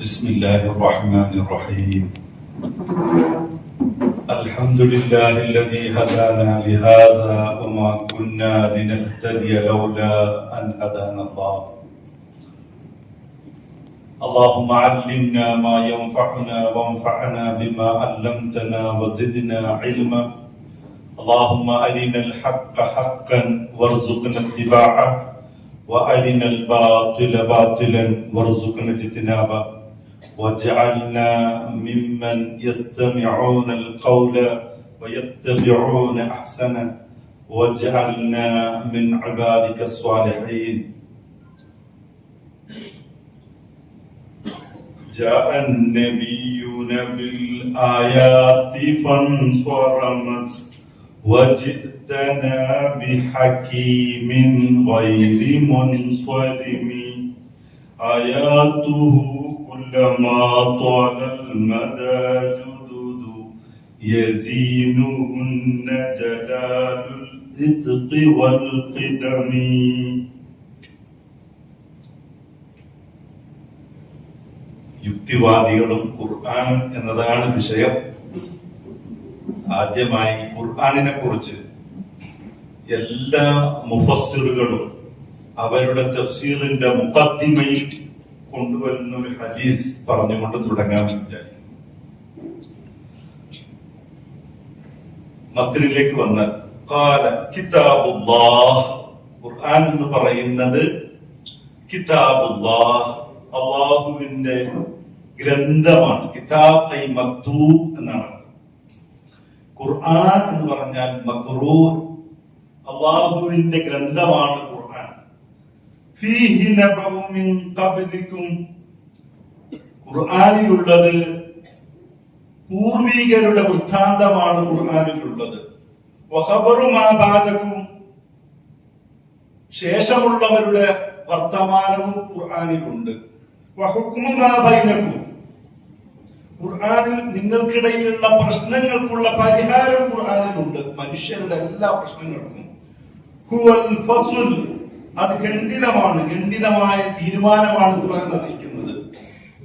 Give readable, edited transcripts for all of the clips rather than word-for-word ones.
بسم الله الرحمن الرحيم. الحمد لله الذي هدانا لهذا وما كنا لنهتدي لولا أن هدانا الله. اللهم علمنا ما ينفعنا وانفعنا بما علمتنا وزدنا علما. اللهم أرنا الحق حقا وارزقنا اتباعه وأرنا الباطل باطلا وارزقنا اجتنابه واجعلنا ممن يستمعون القول ويتبعون أحسنه واجعلنا من عبادك الصالحين. جاء النبيون بالآيات فانصرمت وجئتنا بحكيم غير منصرم آياته كلما طال المدى جدد يزينهن جلال الإتق والقدم. യുക്തിവാദികളും ഖുർആൻ എന്നതാണ് വിഷയം. ആദ്യമായി ഖുർആനിനെ കുറിച്ച് എല്ലാ മുഫസ്സിറുകളും അവരുടെ തഫ്സീറിന്റെ മുഖദ്ദിമയിൽ കൊണ്ടുവരുന്ന ഒരു ഹദീസ് പറഞ്ഞുകൊണ്ട് തുടങ്ങാൻ വിചാരിക്കും. മത്തിനിലേക്ക് വന്നാൽ ഖാല കിതാബുല്ലാഹ്, ഖുർആൻ എന്ന് പറയുന്നത് കിതാബുല്ലാഹ്, അല്ലാഹുവിന്റെ ഗ്രന്ഥമാണ്. കിതാബ് ഐ മക്തൂബ് എന്നാണ്. ഖുർആൻ എന്ന് പറഞ്ഞാൽ മഖ്റൂ, അല്ലാഹുവിന്റെ ഗ്രന്ഥമാണ് ഖുർആൻ. ഫീഹി നബഉ മിൻ ഖബ്ലികും, ഖുർആനിലുള്ളത് പൂർവികരുടെ വൃത്താന്തമാണ് ഖുർആനിലുള്ളത്. വഖബറു മാ ബഅദകും, ശേഷമുള്ളവരുടെ വർത്തമാനവും ഖുർആനിലുണ്ട്. വഹുക്മു മാ ബൈനകും, ഖുർആനിൽ നിങ്ങൾക്കിടയിലുള്ള പ്രശ്നങ്ങൾക്കുള്ള പരിഹാരം ഖുർആനിലുണ്ട്. മനുഷ്യരുടെ എല്ലാ പ്രശ്നങ്ങൾക്കും. ഹുവൽ ഫസ്ൽ, അത് ഖണ്ഡിതമാണ്, ഖണ്ഡിതമായ തീരുമാനമാണ് ഖുർആൻ അറിയിക്കുന്നത്.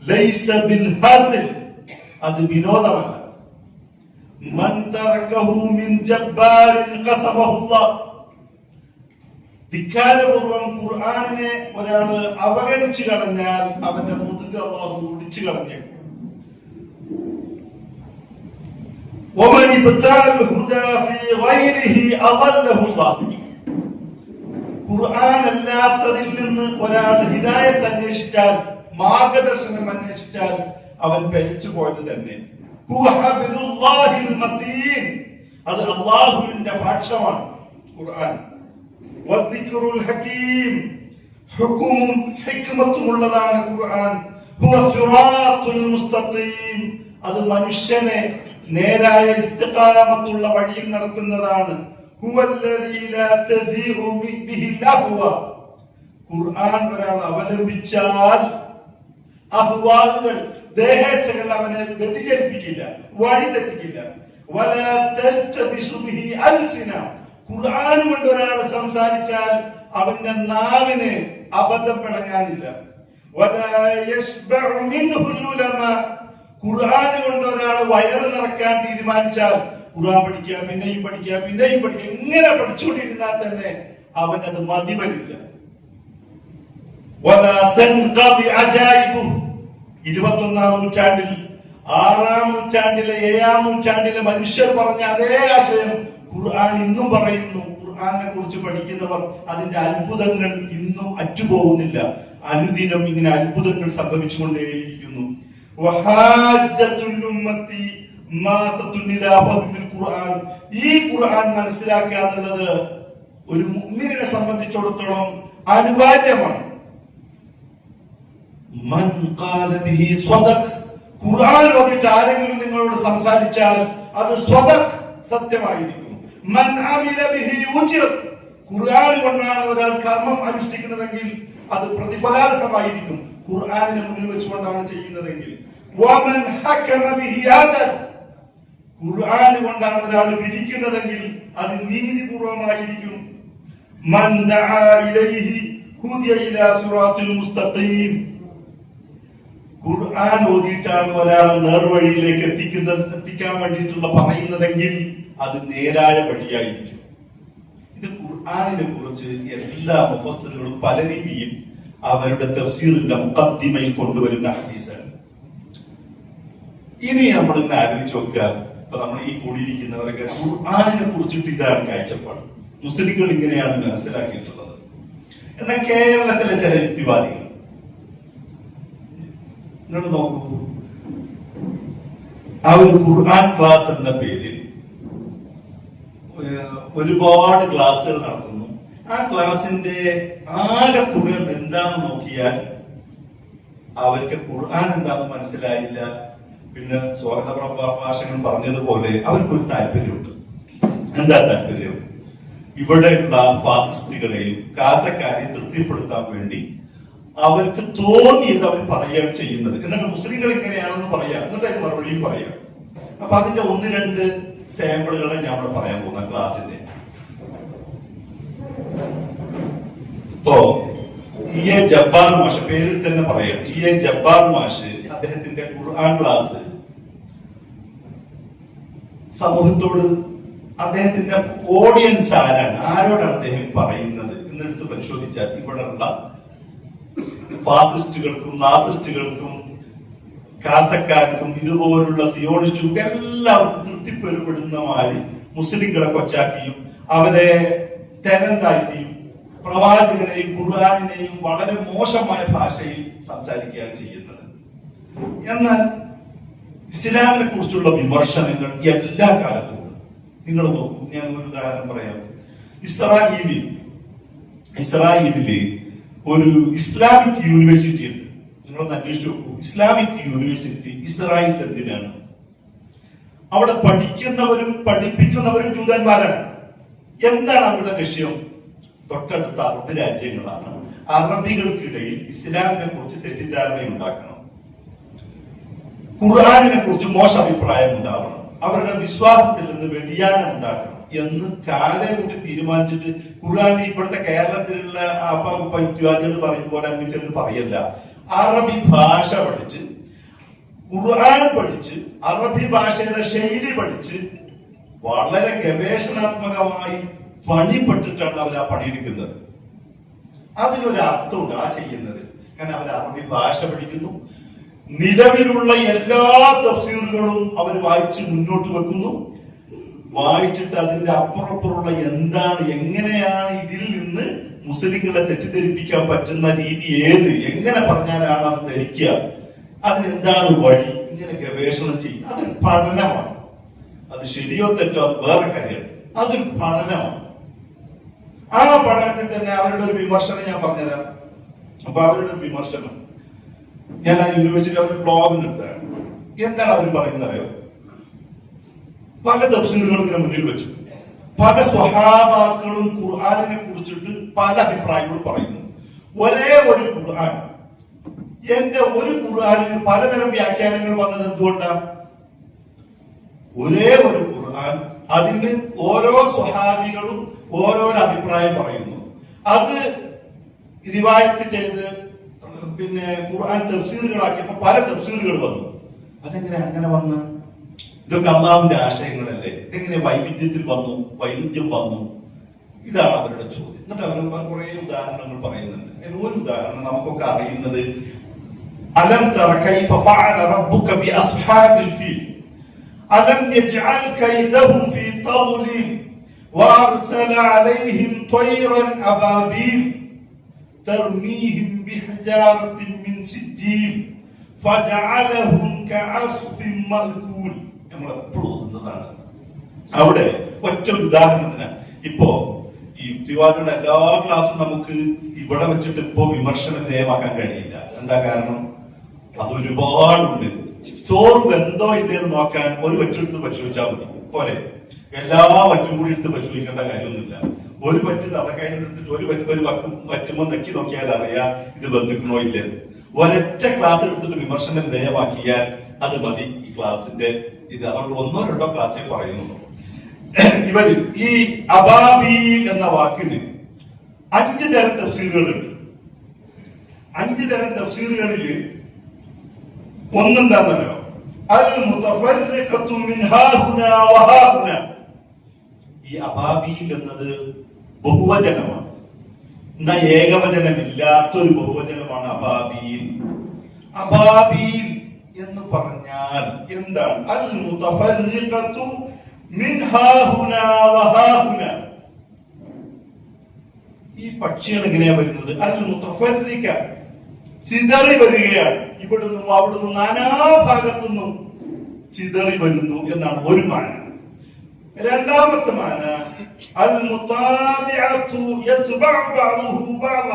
ലൈസ ബിൽ ഹസ്ൽ, അത് വിനോദമല്ല. മൻ തറകഹു മിൻ ജബ്ബാരിൻ ഖസബഹുല്ലാഹ്, ധിക്കാരപൂർവം ഖുർആനിനെ ഒരാള് അവഗണിച്ചു കളഞ്ഞാൽ അവന്റെ മുതുക അല്ലാഹു ഒടിച്ചു കളഞ്ഞേക്കും. ومن ابتغى الهدى في غيره أضله الله, ഖുർആൻ അല്ലാത്തതിൽ നിന്ന് ഒരാൾ ഹിദായത്ത് അന്വേഷിച്ചാൽ, മാർഗദർശനം അന്വേഷിച്ചാൽ അവൻ പഴിച്ചു പോയത് തന്നെ. ഹുവ ഹബ്ലുല്ലാഹിൽ മതീൻ, അത് അല്ലാഹുവിന്റെ ഭാഷ്യമാണ് ഖുർആൻ. വദ്ദിക്റുൽ ഹകീം, ഹുക്മും ഹിക്മത്തും ഉള്ളതാണ് ഖുർആൻ. ഹുവ സിറാത്തുൽ മുസ്തഖീം, അത് മനുഷ്യനെ നേരായ ഇസ്തിഖാമത്തുള്ള വഴിയിൽ നടത്തുന്നതാണ്. ഹുവല്ലദീ ലാ തസീഉ ബിഹി ലഹ്വ, ഖുർആൻ ഒരാൾ അവലംബിച്ചാൽ അഹ്വാലുകൾ, ദേഹേച്ഛകൾ അവനെ വ്യതിചലിപ്പിക്കില്ല, വഴി തെറ്റിക്കില്ല. വലാ തൽതബിസു ബിഹി അൽസിന, ഖുർആൻ കൊണ്ട് ഒരാൾ സംസാരിച്ചാൽ അവന്റെ നാവിന് അബദ്ധം പിണങ്ങാനില്ല. വലാ യശ്ബഉ മിൻഹുൽ ഉലമാ, ഖുർആൻ കൊണ്ട് ഒരാൾ വയറ് നിറക്കാൻ തീരുമാനിച്ചാൽ ഖുർആൻ പഠിക്കുക, പിന്നെയും പഠിക്കുക, പിന്നെയും പഠിക്കുക, ഇങ്ങനെ പഠിച്ചുകൊണ്ടിരുന്നാൽ തന്നെ അവനത് മതി വരില്ല. 21-ാം നൂറ്റാണ്ടിൽ, 6-ാം നൂറ്റാണ്ടിലെ 7-ാം നൂറ്റാണ്ടിലെ മനുഷ്യർ പറഞ്ഞ അതേ ആശയം ഖുർആൻ ഇന്നും പറയുന്നു. ഖുർആനെ കുറിച്ച് പഠിക്കുന്നവർ അതിന്റെ അത്ഭുതങ്ങൾ ഇന്നും അറ്റുപോകുന്നില്ല. അനുദിനം ഇങ്ങനെ അത്ഭുതങ്ങൾ സംഭവിച്ചുകൊണ്ടേയിരിക്കുന്നു. ഈ ഖുർആൻ മനസ്സിലാക്കുക എന്നുള്ളത് ഒരു മുഅ്മിനിനെ സംബന്ധിച്ചിടത്തോളം അനിവാര്യമാണ്. മൻ ഖാല ബിഹി സ്വദഖ്, ഖുർആൻ ഓതിട്ട് ആരെങ്കിലും നിങ്ങളോട് സംസാരിച്ചാൽ അത് സ്വദഖ്, സത്യമായിരിക്കും. മൻ അമില ബിഹി ഉജ്ർ, ഖുർആൻ കൊണ്ടാണ് ഒരാൾ കർമ്മം അനുഷ്ഠിക്കുന്നതെങ്കിൽ അത് പ്രതിഫലാർഹമായിരിക്കും. ഖുർആനിനെ മുന്നിൽ വെച്ചുകൊണ്ടാണ് ചെയ്യുന്നതെങ്കിൽ. വമൻ ഹകമ ബിഹി അദൽ, ഖുർആൻ കൊണ്ടാണ് ഒരാൾ വിധിക്കുന്നതെങ്കിൽ അത് നീതിപൂർവമായിരിക്കും. മൻ ദഅ ഇലൈഹി ഹുദിയ ഇലാ സിറാത്തിൽ മുസ്തഖീം, ഖുർആൻ ഓതിയിട്ടാണ് ഒരാളെ നേർവഴിയിലേക്ക് എത്തിക്കാൻ വേണ്ടിയിട്ടുള്ള പറയുന്നതെങ്കിൽ അത് നേരായ വഴിയായിരിക്കും. ഇത് ഖുർആനിനെ കുറിച്ച് എല്ലാ മുഫസ്സിറുകളും പല രീതിയിൽ അവരുടെ തഫ്സീറിന്റെ മുഖദ്ദിമയിൽ കൊണ്ടുവരുന്ന ഹദീസാണ്. ഇനി നമ്മൾ ഇങ്ങനെ ആലോചിച്ച് നോക്കുക, ഇപ്പൊ നമ്മൾ ഈ കൂടിയിരിക്കുന്നവരൊക്കെ ഖുർആനിനെ കുറിച്ചിട്ട് ഇതാണ് കാഴ്ചപ്പാട്, മുസ്ലിങ്ങൾ ഇങ്ങനെയാണ് മനസ്സിലാക്കിയിട്ടുള്ളത്. എന്നാൽ കേരളത്തിലെ ചില യുക്തിവാദികൾ നിങ്ങൾ നോക്കൂ, ആ ഒരു ഖുർആൻ ക്ലാസ് എന്ന പേരിൽ ഒരുപാട് ക്ലാസ്സുകൾ നടത്തുന്നു. ആ ക്ലാസിന്റെ ആകെ തുക എന്താണെന്ന് നോക്കിയാൽ അവർക്ക് ഖുർആൻ എന്താണെന്ന് മനസ്സിലായില്ല. പിന്നെ സ്വാഗത പ്രഭാഷകൻ പറഞ്ഞതുപോലെ അവർക്കൊരു താല്പര്യമുണ്ട്. എന്താ താല്പര്യം? ഇവിടെയുള്ള ഫാസിസ്റ്റുകളെയും കാസക്കാരെയും തൃപ്തിപ്പെടുത്താൻ വേണ്ടി അവർക്ക് തോന്നിയത് അവർ പറയുകയാണ് ചെയ്യുന്നത്. എന്നിട്ട് മുസ്ലിങ്ങൾ ഇങ്ങനെയാണെന്ന് പറയാം, എന്നിട്ട് അതിന് മറുപടിയും പറയാം. അപ്പൊ അതിന്റെ ഒന്ന് രണ്ട് സാമ്പിളുകളെ ഞാൻ ഇവിടെ പറയാൻ പോകുന്ന ക്ലാസിന്റെ. ഇപ്പോ ഇ എ ജബ്ബാർ മാഷ്, പേരിൽ തന്നെ പറയാം, ഇ എ ജബ്ബാർ മാഷ് അദ്ദേഹത്തിന്റെ ഖുർആൻ ക്ലാസ് സമൂഹത്തോട്, അദ്ദേഹത്തിന്റെ ഓഡിയൻസ് ആരാണ്, ആരോടാണ് അദ്ദേഹം പറയുന്നത് എന്നെടുത്ത് പരിശോധിച്ചാൽ ഇവിടെയുള്ള ഫാസിസ്റ്റുകൾക്കും നാസിസ്റ്റുകൾക്കും കാസക്കാർക്കും ഇതുപോലുള്ള സിയോണിസ്റ്റുകൾക്കും എല്ലാവർക്കും തൃപ്തിപ്പെടുന്ന മാതിരി മുസ്ലിങ്ങളെ കൊച്ചാക്കിയും അവരെ തരം താഴ്ത്തിയും പ്രവാചകനെയും ഖുർആനിനെയും വളരെ മോശമായ ഭാഷയിൽ സംസാരിക്കുകയാണ് ചെയ്യുന്നത്. എന്നാൽ ഇസ്ലാമിനെ കുറിച്ചുള്ള വിമർശനങ്ങൾ എല്ലാ കാലത്തും ഉണ്ട്. നിങ്ങൾ നോക്കൂ, ഞാൻ ഒരു ഉദാഹരണം പറയാം. ഇസ്രായേലില് ഒരു ഇസ്ലാമിക് യൂണിവേഴ്സിറ്റി ഉണ്ട്. നിങ്ങളൊന്ന് അന്വേഷിച്ചു നോക്കൂ. ഇസ്ലാമിക് യൂണിവേഴ്സിറ്റി ഇസ്രായേൽ എന്തിനാണ്? അവിടെ പഠിക്കുന്നവരും പഠിപ്പിക്കുന്നവരും ജൂതന്മാരാണ്. എന്താണ് അവരുടെ ലക്ഷ്യം? തൊട്ടടുത്ത അറബ് രാജ്യങ്ങളാണ്. അറബികൾക്കിടയിൽ ഇസ്ലാമിനെ കുറിച്ച് തെറ്റിദ്ധാരണ ഉണ്ടാക്കണം, ഖുർആനിനെ കുറിച്ച് മോശം അഭിപ്രായം ഉണ്ടാവണം, അവരുടെ വിശ്വാസത്തിൽ നിന്ന് വ്യതിയാനം ഉണ്ടാക്കണം എന്ന് കാലകൂട്ടി തീരുമാനിച്ചിട്ട് ഖുർആൻ ഇപ്പോഴത്തെ കേരളത്തിലുള്ള യുവാക്കൾ പറയും പോലെ അങ്ങ് ചെന്ന് പറയല്ല. അറബി ഭാഷ പഠിച്ച്, ഖുർആൻ പഠിച്ച്, അറബി ഭാഷയുടെ ശൈലി പഠിച്ച് വളരെ ഗവേഷണാത്മകമായി പണിപ്പെട്ടിട്ടാണ് അവർ ആ പണിയെടുക്കുന്നത്. അതിനൊരു അർത്ഥമുണ്ട് ആ ചെയ്യുന്നത്. കാരണം അവർ അറബി ഭാഷ പഠിക്കുന്നു, നിലവിലുള്ള എല്ലാ തഫ്സീറുകളും അവർ വായിച്ച് മുന്നോട്ട് വെക്കുന്നു, വായിച്ചിട്ട് അതിന്റെ അപ്പുറപ്പുറമുള്ള എന്താണ്, എങ്ങനെയാണ് ഇതിൽ നിന്ന് മുസ്ലിങ്ങളെ തെറ്റിദ്ധരിപ്പിക്കാൻ പറ്റുന്ന രീതി ഏത്, എങ്ങനെ പറഞ്ഞാലാണ് അത് ധരിക്കുക, അതിനെന്താണ് വഴി, ഇങ്ങനെ ഗവേഷണം ചെയ്യും. അതൊരു പഠനമാണ്. അത് ശരിയോ തെറ്റോ അത് വേറെ കാര്യമാണ്. അതൊരു പഠനമാണ്. ആ പഠനത്തിൽ തന്നെ അവരുടെ ഒരു വിമർശനം ഞാൻ പറഞ്ഞുതരാം. അപ്പൊ അവരുടെ ഒരു വിമർശനം, ഞാൻ ആ യൂണിവേഴ്സിറ്റി അവരുടെ ബ്ലോഗ് എടുത്താണ്. എന്താണ് അവർ പറയുന്നത് അറിയോ? പല തഫ്സീറുകളും ഇങ്ങനെ മുന്നിൽ വെച്ചു. പല സ്വഹാബാക്കളും ഖുർആനിനെ കുറിച്ചിട്ട് പല അഭിപ്രായങ്ങളും പറയുന്നു. ഒരേ ഒരു ഖുർആൻ, എന്റെ ഒരു ഖുർആനിന് പലതരം വ്യാഖ്യാനങ്ങൾ വന്നത് എന്തുകൊണ്ടാണ്? ഒരേ ഒരു ഖുർആൻ, അതിന് ഓരോ സ്വഹാബികളും ഓരോരോ അഭിപ്രായം പറയുന്നു. അത് റിവായത്ത് ചെയ്ത് പിന്നെ ഖുർആൻ തഫ്സീറുകളാക്കിയപ്പോ പല തഫ്സീറുകൾ വന്നു. അതെങ്ങനെ അങ്ങനെ വന്ന്? ഇതൊക്കെ അള്ളാഹുവിന്റെ ആശയങ്ങളല്ലേ? ഇതെങ്ങനെ വൈവിധ്യത്തിൽ വന്നു, വൈവിധ്യം വന്നു? ഇതാണ് അവരുടെ ചോദ്യം. എന്നിട്ട് അവർ കുറെ ഉദാഹരണങ്ങൾ പറയുന്നുണ്ട്. ഒരു ഉദാഹരണം നമുക്കൊക്കെ അറിയുന്നത്, അലം തറ കൈഫ ഫഅല റബ്ബുക ബി അസ്ഹാബിൽ ഫീൽ അലം യജ്അൽ കൈദഹും ഫീ തദ്ലീൽ വഅർസല അലൈഹിം ത്വയ്റൻ അബാബീൽ തർമീഹിം ബിഹിജാറത്തിൻ മിൻ സിജ്ജീൽ ഫജഅലഹും കഅസ്ഫിൻ മഅ്കൂൽ. നമ്മൾ എപ്പോഴും ഓതുന്നതാണ്. അവിടെ ഒറ്റ ഉദാഹരണത്തിന്, ഇപ്പോ ഈ യുക്തിവാദികളുടെ എല്ലാ ക്ലാസ്സും നമുക്ക് ഇവിടെ വെച്ചിട്ട് ഇപ്പോ വിമർശന വിധേയമാക്കാൻ കഴിയില്ല. എന്താ കാരണം? അത് ഒരുപാടുണ്ട്. ചോറ് വെന്തോ ഇല്ലെന്ന് നോക്കാൻ ഒരു വറ്റെടുത്ത് പരിശോധിച്ചാൽ മതി, പോരെ? എല്ലാ വറ്റും കൂടി എടുത്ത് പരിശോധിക്കേണ്ട കാര്യമൊന്നുമില്ല. ഒരു വറ്റ് തടക്കാനെടുത്തിട്ട് ഒരു വറ്റുമ്പോ നെക്കി നോക്കിയാൽ അറിയാം ഇത് ബന്ധിക്കണോ ഇല്ലെന്ന്. ഒരൊറ്റ ക്ലാസ് എടുത്തിട്ട് വിമർശന വിധേയമാക്കിയാൽ അത് മതി ഈ ക്ലാസിന്റെ ഇത്. അതുകൊണ്ട് ഒന്നോ രണ്ടോ ക്ലാസ്സേ പറയുന്നുള്ളൂ. ഇവര് ഈ അബാബീൽ എന്ന വാക്കിന് 5 തരം തഫ്സീറുകളുണ്ട്. 5 തരം തഫ്സീറുകളിൽ ഒന്നെന്താണെന്നല്ലോ, അൽ മുതഫർരിഖത്തു മിൻ ഹാഹുനാ വഹാഹുനാ. ഈ അബാബീൽ എന്നത് ബഹുവചനമാണ്. എന്നാ ഏകവചനമില്ലാത്തൊരു ബഹുവചനമാണ് അബാബീൽ. അബാബീൽ എന്ന് പറഞ്ഞാൽ എന്താണ്? അൽ മുതഫർരിഖത്തു മിൻ ഹാഹുനാ വഹാഹുനാ. ഈ പക്ഷികൾ എങ്ങനെയാ വരുന്നത്? അൽ മുതഫർരിഖ, ചിതറി വരികയാണ്. ഇവിടുന്നും അവിടുന്ന് നാനാഭാഗത്തുനിന്നും ചിതറി വരുന്നു എന്നാണ് ഒരു മാന. രണ്ടാമത്തെ മാന അൽ മുതാബിഅതു യത്ബഉ ബഅദുഹു ബഅദ.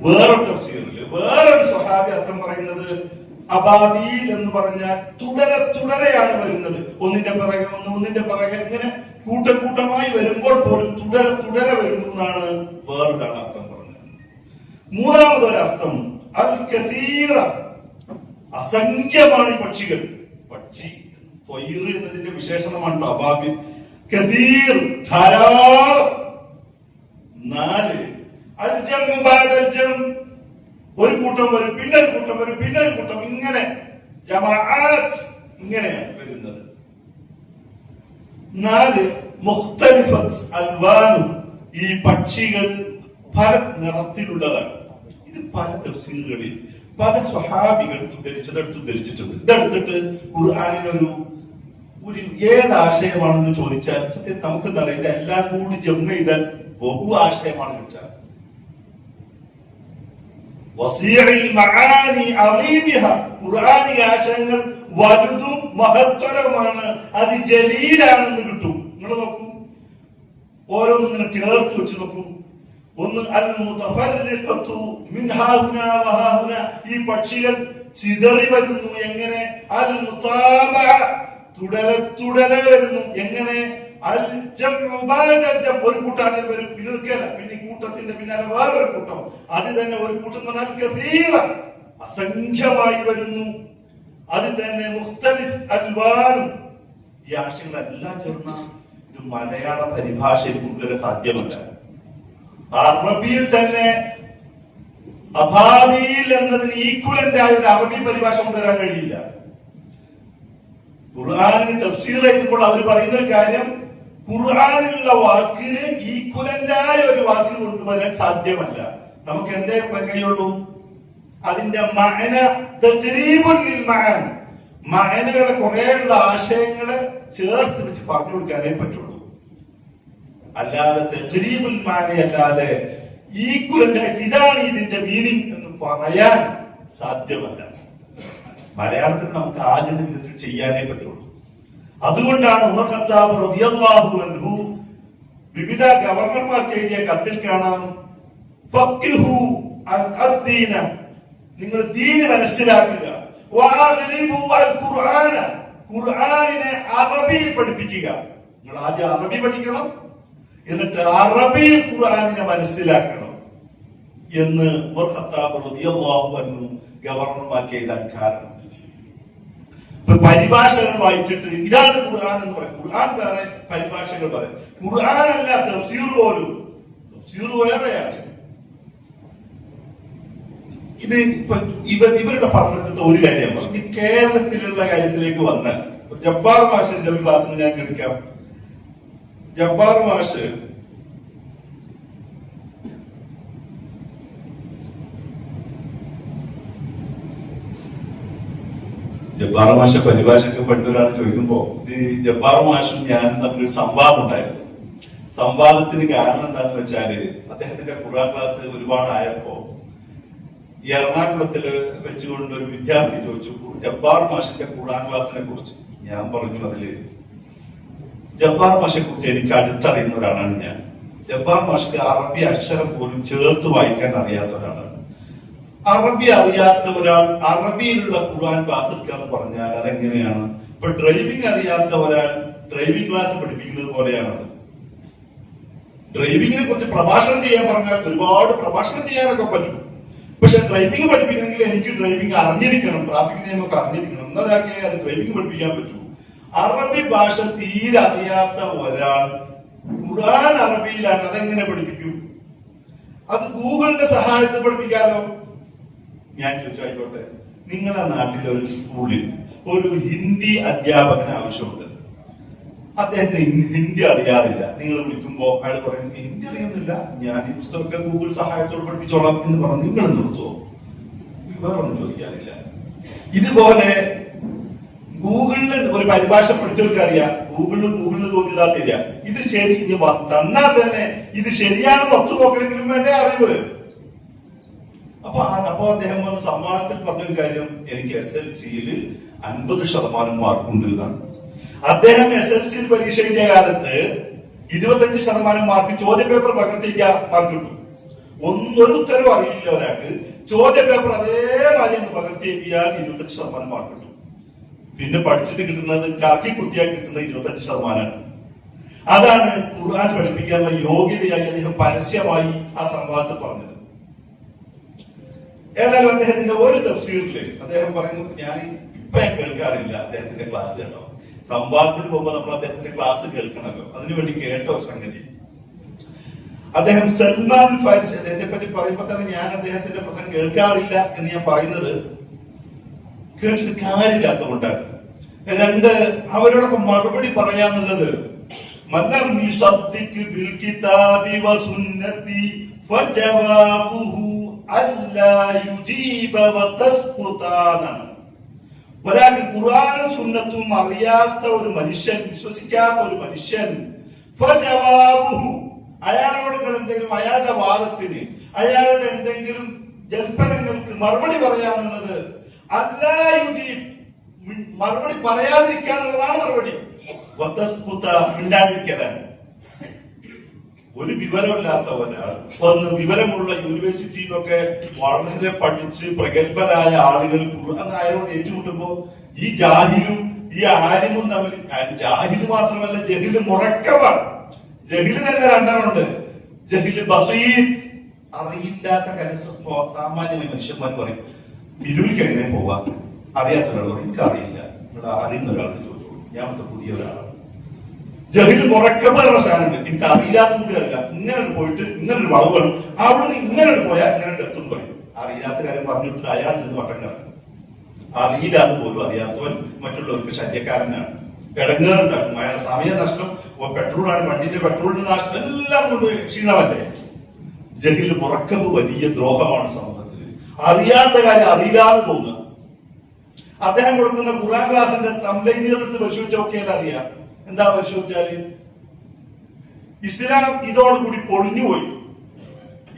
വേറൊരു തഫ്സീറില് വേറൊരു സ്വഹാബി അർത്ഥം പറയുന്നത് അബാബീൽ എന്ന് പറഞ്ഞാൽ തുടരെയാണ് വരുന്നത്. ഒന്നിന്റെ പിറകെ ഒന്നിന്റെ പിറകെ ഇങ്ങനെ കൂട്ടമായി വരുമ്പോൾ പോലും തുടരെ വരുന്നു എന്നാണ് വേറൊരാൾ അർത്ഥം പറഞ്ഞത്. മൂന്നാമതൊരർത്ഥം അൽ കസീറ, അസംഖ്യമാണ് ഈ പക്ഷികൾ. പക്ഷി ത്വയ്ർ എന്നതിന്റെ വിശേഷണമാണ് അബാബിൽ. കസീർ, ധാരാളം. 4 അൽ ജംഉ ബഅദൽ ജംഉ, ഒരു കൂട്ടം വരും, പിന്നെ ഒരു കൂട്ടം വരും, പിന്നെ ഒരു കൂട്ടം, ഇങ്ങനെ ജമാഅത്ത് ഇങ്ങനെയാണ് വരുന്നത്. 4 മുഖ്തലിഫത്ത് അൽവാനു, ഈ പക്ഷികൾ പല നിറത്തിലുള്ളതാണ്. ഇത് പല തഫ്സീറുകളിൽ പല സ്വഹാബികൾ ഉദ്ധരിച്ചിട്ടുണ്ട്. ഇതെടുത്തിട്ട് ഖുർആനിലൊരു ഏതാശയമാണെന്ന് ചോദിച്ചാൽ സത്യം നമുക്കെന്താ പറയുക, ഇതെല്ലാം കൂടി ജമ്മ ചെയ്താൽ ബഹു ആശയമാണ് കിട്ടുക. ഖുർആനിക ആശയങ്ങൾ വലുതും മഹത്തരമാണ്, അത് ജലീലാണെന്ന് കിട്ടും. നിങ്ങൾ നോക്കൂ, ഓരോന്നും ഇങ്ങനെ ചേർത്ത് വെച്ച് നോക്കൂ. ഒന്ന് അൽ മുതഫർരിഖത്തു മിൻ ഹാഹുനാ വഹാഹുനാ, ഈ പക്ഷികൾ ചിതറി വരുന്നു. എങ്ങനെ? അൽ മുതാബഅ, തുടരെ വരുന്നു. എങ്ങനെ? അൽ ജംഉ ബഅദൽ ജംഉ, ഒരു കൂട്ടാതെ വരും, പിന്നെ നിൽക്കല, പിന്നെ കൂട്ടത്തിന്റെ പിന്നാലെ വേറൊരു കൂട്ടം, അത് തന്നെ ഒരു കൂട്ടം എന്ന് പറഞ്ഞാൽ കസീറ, അസംഖ്യമായി വരുന്നു. അത് തന്നെ മുഖ്തലിഫ് അൽവാനും. ഈ ആശയങ്ങളെല്ലാം ചേർന്ന ഇത് മലയാള പരിഭാഷയിൽ കൊണ്ടുവരാൻ സാധ്യമല്ല. അറബിയിൽ തന്നെ അബാബീൽ എന്നതിന് ഈക്വലന്റ് ആയ ഒരു അറബി പരിഭാഷ കൊണ്ടുവരാൻ കഴിയില്ല. ഖുർആനിന് തഫ്സീർ ചെയ്യുമ്പോൾ അവർ പറയുന്ന ഒരു കാര്യം, ഖുർആനിലുള്ള വാക്കിന് ഈക്വലന്റ് ആയ ഒരു വാക്ക് കൊണ്ടുവരാൻ സാധ്യമല്ല. നമുക്ക് എന്തേ കഴിയുള്ളൂ? അതിന്റെ മഅന തഖരീബുൻ ലിൽ മഅൻ, മഅനകളെ കുറേയുള്ള ആശയങ്ങളെ ചേർത്ത് വെച്ച് പറഞ്ഞു കൊടുക്കാനേ പറ്റുള്ളൂ. അല്ലാതെ തഖരീബുൽ മഅന അല്ലാതെ ഈക്വലന്റ് ആയിട്ട് ഇതാണ് ഇതിന്റെ മീനിങ് എന്ന് പറയാൻ സാധ്യമല്ല. മലയാളത്തിൽ നമുക്ക് ആദ്യം വിധത്തിൽ ചെയ്യാനേ പറ്റുള്ളൂ. അതുകൊണ്ടാണ് ഉമർ ഖത്താബ് റളിയല്ലാഹു അൻഹു വിവിധ ഗവർണർമാർക്ക് എഴുതിയ കത്തിൽ കാണാം, ഫഖ്ഹു അദ്ദീന, നിങ്ങൾ ദീന് മനസ്സിലാക്കുക, വഅഗ്രിബു അൽ ഖുർആന, ഖുർആനിനെ അറബിയിൽ പഠിപ്പിക്കുക. നിങ്ങൾ ആദ്യം അറബി പഠിക്കണം, എന്നിട്ട് അറബിയിൽ ഖുർആനിനെ മനസ്സിലാക്കണം എന്ന് ഉമർ ഖത്താബ് റളിയല്ലാഹു അൻഹു ഗവർണർമാർക്ക് എഴുതാൻ കാരണം. പരിഭാഷകൾ വായിച്ചിട്ട് ഇതാണ് ഖുർആൻ എന്ന് പറയും. ഖുർആൻ വേറെ, പരിഭാഷകൾ പറയും. ഖുർആൻ അല്ല തഫ്സീർ പോലും, തഫ്സീർ വേറെയാണ്. ഇത് ഇവരുടെ പഠനത്തിന്റെ ഒരു കാര്യമാണ്. ഈ കേരളത്തിലുള്ള കാര്യത്തിലേക്ക് വന്നാൽ ജബ്ബാർ മാഷിന്റെ ഒരു ക്ലാസ്സിന് ഞാൻ എടുക്കാം. ജബ്ബാർ മാഷ് ജബ്ബാർ മാഷ പരിഭാഷയ്ക്ക് പഠിച്ചൊരാൾ ചോദിക്കുമ്പോ ഈ ജബ്ബാർ മാഷും ഞാനും തമ്മിലൊരു സംവാദം ഉണ്ടായിരുന്നു. സംവാദത്തിന് കാരണം എന്താന്ന് വെച്ചാല് അദ്ദേഹത്തിന്റെ ഖുർആൻ ക്ലാസ് ഒരുപാടായപ്പോ എറണാകുളത്തില് വെച്ചുകൊണ്ട് ഒരു വിദ്യാർത്ഥി ചോദിച്ചു ജബ്ബാർ മാഷിന്റെ ഖുർആൻ ക്ലാസിനെ കുറിച്ച്. ഞാൻ പറഞ്ഞു അതില് ജബ്ബാർ മാഷിനെ കുറിച്ച് എനിക്ക് അടുത്തറിയുന്ന ഒരാളാണ് ഞാൻ. ജബ്ബാർ മാഷിക്ക് അറബി അക്ഷരം പോലും ചേർത്ത് വായിക്കാൻ അറിയാത്ത ഒരാളാണ്. അറബി അറിയാത്ത ഒരാൾ അറബിയിലുള്ള ഖുർആൻ ക്ലാസ് എടുക്കാന്ന് പറഞ്ഞാൽ അതെങ്ങനെയാണ്? ഇപ്പൊ ഡ്രൈവിംഗ് അറിയാത്ത ഒരാൾ ഡ്രൈവിംഗ് ക്ലാസ് പഠിപ്പിക്കുന്നത് പോലെയാണത്. ഡ്രൈവിംഗിനെ കുറിച്ച് പ്രഭാഷണം ചെയ്യാൻ പറഞ്ഞാൽ ഒരുപാട് പ്രഭാഷണം ചെയ്യാനൊക്കെ പറ്റും. പക്ഷെ ഡ്രൈവിംഗ് പഠിപ്പിക്കണമെങ്കിൽ എനിക്ക് ഡ്രൈവിംഗ് അറിഞ്ഞിരിക്കണം, ട്രാഫിക് നിയമമൊക്കെ അറിഞ്ഞിരിക്കണം, എന്നതൊക്കെ അത് ഡ്രൈവിംഗ് പഠിപ്പിക്കാൻ പറ്റൂ. അറബി ഭാഷ തീരെ അറിയാത്ത ഒരാൾ ഖുർആൻ അറബിയിലാണ്, അതെങ്ങനെ പഠിപ്പിക്കും? അത് ഗൂഗിളിന്റെ സഹായത്തിൽ പഠിപ്പിക്കാലോ. ഞാൻ ചോദിച്ചോട്ടെ, നിങ്ങളുടെ നാട്ടിലെ ഒരു സ്കൂളിൽ ഒരു ഹിന്ദി അധ്യാപകന് ആവശ്യമുണ്ട്. അദ്ദേഹത്തിന് ഹിന്ദി അറിയാറില്ല. നിങ്ങൾ വിളിക്കുമ്പോൾ അയാൾ പറയുന്നത് ഹിന്ദി അറിയുന്നില്ല, ഞാൻ ഈ പുസ്തകമൊക്കെ ഗൂഗിൾ സഹായത്തോട് പഠിപ്പിച്ചോളാം എന്ന് പറഞ്ഞ് നിങ്ങൾ നിർത്തുവോ? വേറൊന്നും ചോദിക്കാറില്ല. ഇതുപോലെ ഗൂഗിളിൽ ഒരു പരിഭാഷ പഠിച്ചവർക്ക് അറിയാം, ഗൂഗിളിൽ തോന്നിയതാ തരിക. ഇത് ശരി തന്നാൽ തന്നെ ഇത് ശരിയാണെന്ന് ഒത്തു നോക്കണമെങ്കിലും വേണ്ടേ അറിവ്. അപ്പൊ അദ്ദേഹം വന്ന് സംവാദത്തിൽ പറഞ്ഞൊരു കാര്യം, എനിക്ക് SLC-യിൽ 50% മാർക്കുണ്ട് എന്നാണ്. അദ്ദേഹം SLC പരീക്ഷ എഴുതിയ കാലത്ത് 25% മാർക്ക് ചോദ്യ പേപ്പർ പകർത്തിക്കാൻ മാർക്ക് കിട്ടും. ഒരു ഉത്തരവ് അറിയില്ല ഒരാൾക്ക്, ചോദ്യ പേപ്പർ അതേമാതിരി ഒന്ന് പകർത്തി എഴുതിയാൽ 25% മാർക്ക് കിട്ടും. പിന്നെ പഠിച്ചിട്ട് കിട്ടുന്നത് കാക്കി കുത്തിയാൽ കിട്ടുന്നത് 25%. അതാണ് ഖുർആൻ പഠിപ്പിക്കാനുള്ള യോഗ്യതയായി അദ്ദേഹം പരസ്യമായി ആ സംവാദത്തിൽ പറഞ്ഞത്. ഏതായാലും അദ്ദേഹത്തിന്റെ ഒരു തഫ്സീറില് അദ്ദേഹം പറയുന്നു, ഞാൻ കേൾക്കാറില്ല അദ്ദേഹത്തിന്റെ ക്ലാസ് കേട്ടോ. സംവാദത്തിന് പോകുമ്പോൾ നമ്മൾ അദ്ദേഹത്തിന്റെ ക്ലാസ് കേൾക്കണമല്ലോ, അതിനുവേണ്ടി കേട്ടോ സംഗതി. അദ്ദേഹം സൽമാൻ ഫാരിസി അദ്ദേഹത്തെ പറ്റി പറയുമ്പോൾ തന്നെ ഞാൻ അദ്ദേഹത്തിന്റെ പ്രസംഗം കേൾക്കാറില്ല എന്ന് ഞാൻ പറയുന്നത് കേട്ടിട്ട് കാര്യമില്ലാത്തതുകൊണ്ടാണ്. രണ്ട്, അവരോടൊക്കെ മറുപടി പറയാന്നുള്ളത് മല്ലം യുസദ്ദിഖ് ബിൽ കിതാബി വസുന്നതി ഫജവാബുഹു അല്ലാ യുജീബ വതസ്ഖുതാനാണ്. ഒരാൾക്ക് ഖുർആനും സുന്നത്തും അറിയാത്ത ഒരു മനുഷ്യൻ, വിശ്വസിക്കാത്ത ഒരു മനുഷ്യൻ, ഫജവാബുഹു അയാളോട് എന്തെങ്കിലും അയാളുടെ വാദത്തിന് അയാളുടെ എന്തെങ്കിലും ജൽപ്പനങ്ങൾക്ക് മറുപടി പറയാമെന്നത് അല്ലാ യുജീബ് മറുപടി പറയാതിരിക്കാനുള്ളതാണ് മറുപടി. മിണ്ടാതിരിക്കലാണ്. ഒരു വിവരമില്ലാത്ത ഒരാൾ ഒന്ന് വിവരമുള്ള യൂണിവേഴ്സിറ്റിയിൽ നിന്നൊക്കെ വളരെ പഠിച്ച് പ്രഗത്ഭരായ ആളുകൾ അയാളോട് ഏറ്റുമുട്ടുമ്പോ ഈ ജാഹിലും ഈ ആലിമും തമ്മിൽ, ജാഹില് മാത്രമല്ല ജഹില് മുറക്കമാണ്. ജഹില് തന്നെ രണ്ടെണ്ണമുണ്ട്. ജഹില് ബസീത്ത്, അറിയില്ലാത്ത കാര്യം സാമാന്യമായ മനുഷ്യന്മാർ പറയും തിരൂരിക്ക് എങ്ങനെ പോവാം, അറിയാത്ത ഒരാൾ പറയും എനിക്കറിയില്ല, ഇവിടെ അറിയുന്ന ഒരാൾക്ക് ചോദിച്ചോളൂ, ഞാൻ പുതിയ ഒരാളാണ്. ജഹില് മുറക്കമുള്ള സാധനം എനിക്ക് അറിയില്ലാത്ത കൂടി അറിയാം. ഇങ്ങനെ പോയിട്ട് ഇങ്ങനൊരു വളവ് വേണം, അവിടെ ഇങ്ങനെ പോയാൽ ഇങ്ങനെ എത്തും പറയും. അറിയാത്ത കാര്യം പറഞ്ഞിട്ട് അയാൾ നിന്ന് വട്ടം കറങ്ങും. അറിയില്ലാത്ത പോലും അറിയാത്തവൻ മറ്റുള്ളവർക്ക് ശല്യക്കാരനാണ്, ഇടങ്ങേറുണ്ടാക്കും, അയാളുടെ സമയനഷ്ടം, പെട്രോളാണ്, വണ്ടിന്റെ പെട്രോളിന്റെ നഷ്ടം, എല്ലാം കൊണ്ട് ക്ഷീണമല്ലേ. ജഹില് മുറക്കമ്പ് വലിയ ദ്രോഹമാണ് സമൂഹത്തിൽ. അറിയാത്ത കാര്യം അറിയില്ലാതെ തോന്നുക. അദ്ദേഹം കൊടുക്കുന്ന ഖുർആൻ ക്ലാസിന്റെ തംലൈനുകളെടുത്ത് പരിശോധിച്ച് നോക്കിയാൽ അറിയാം. എന്താ പരിശോധിച്ചാല് ഇസ്ലാം ഇതോടുകൂടി പൊളിഞ്ഞുപോയി.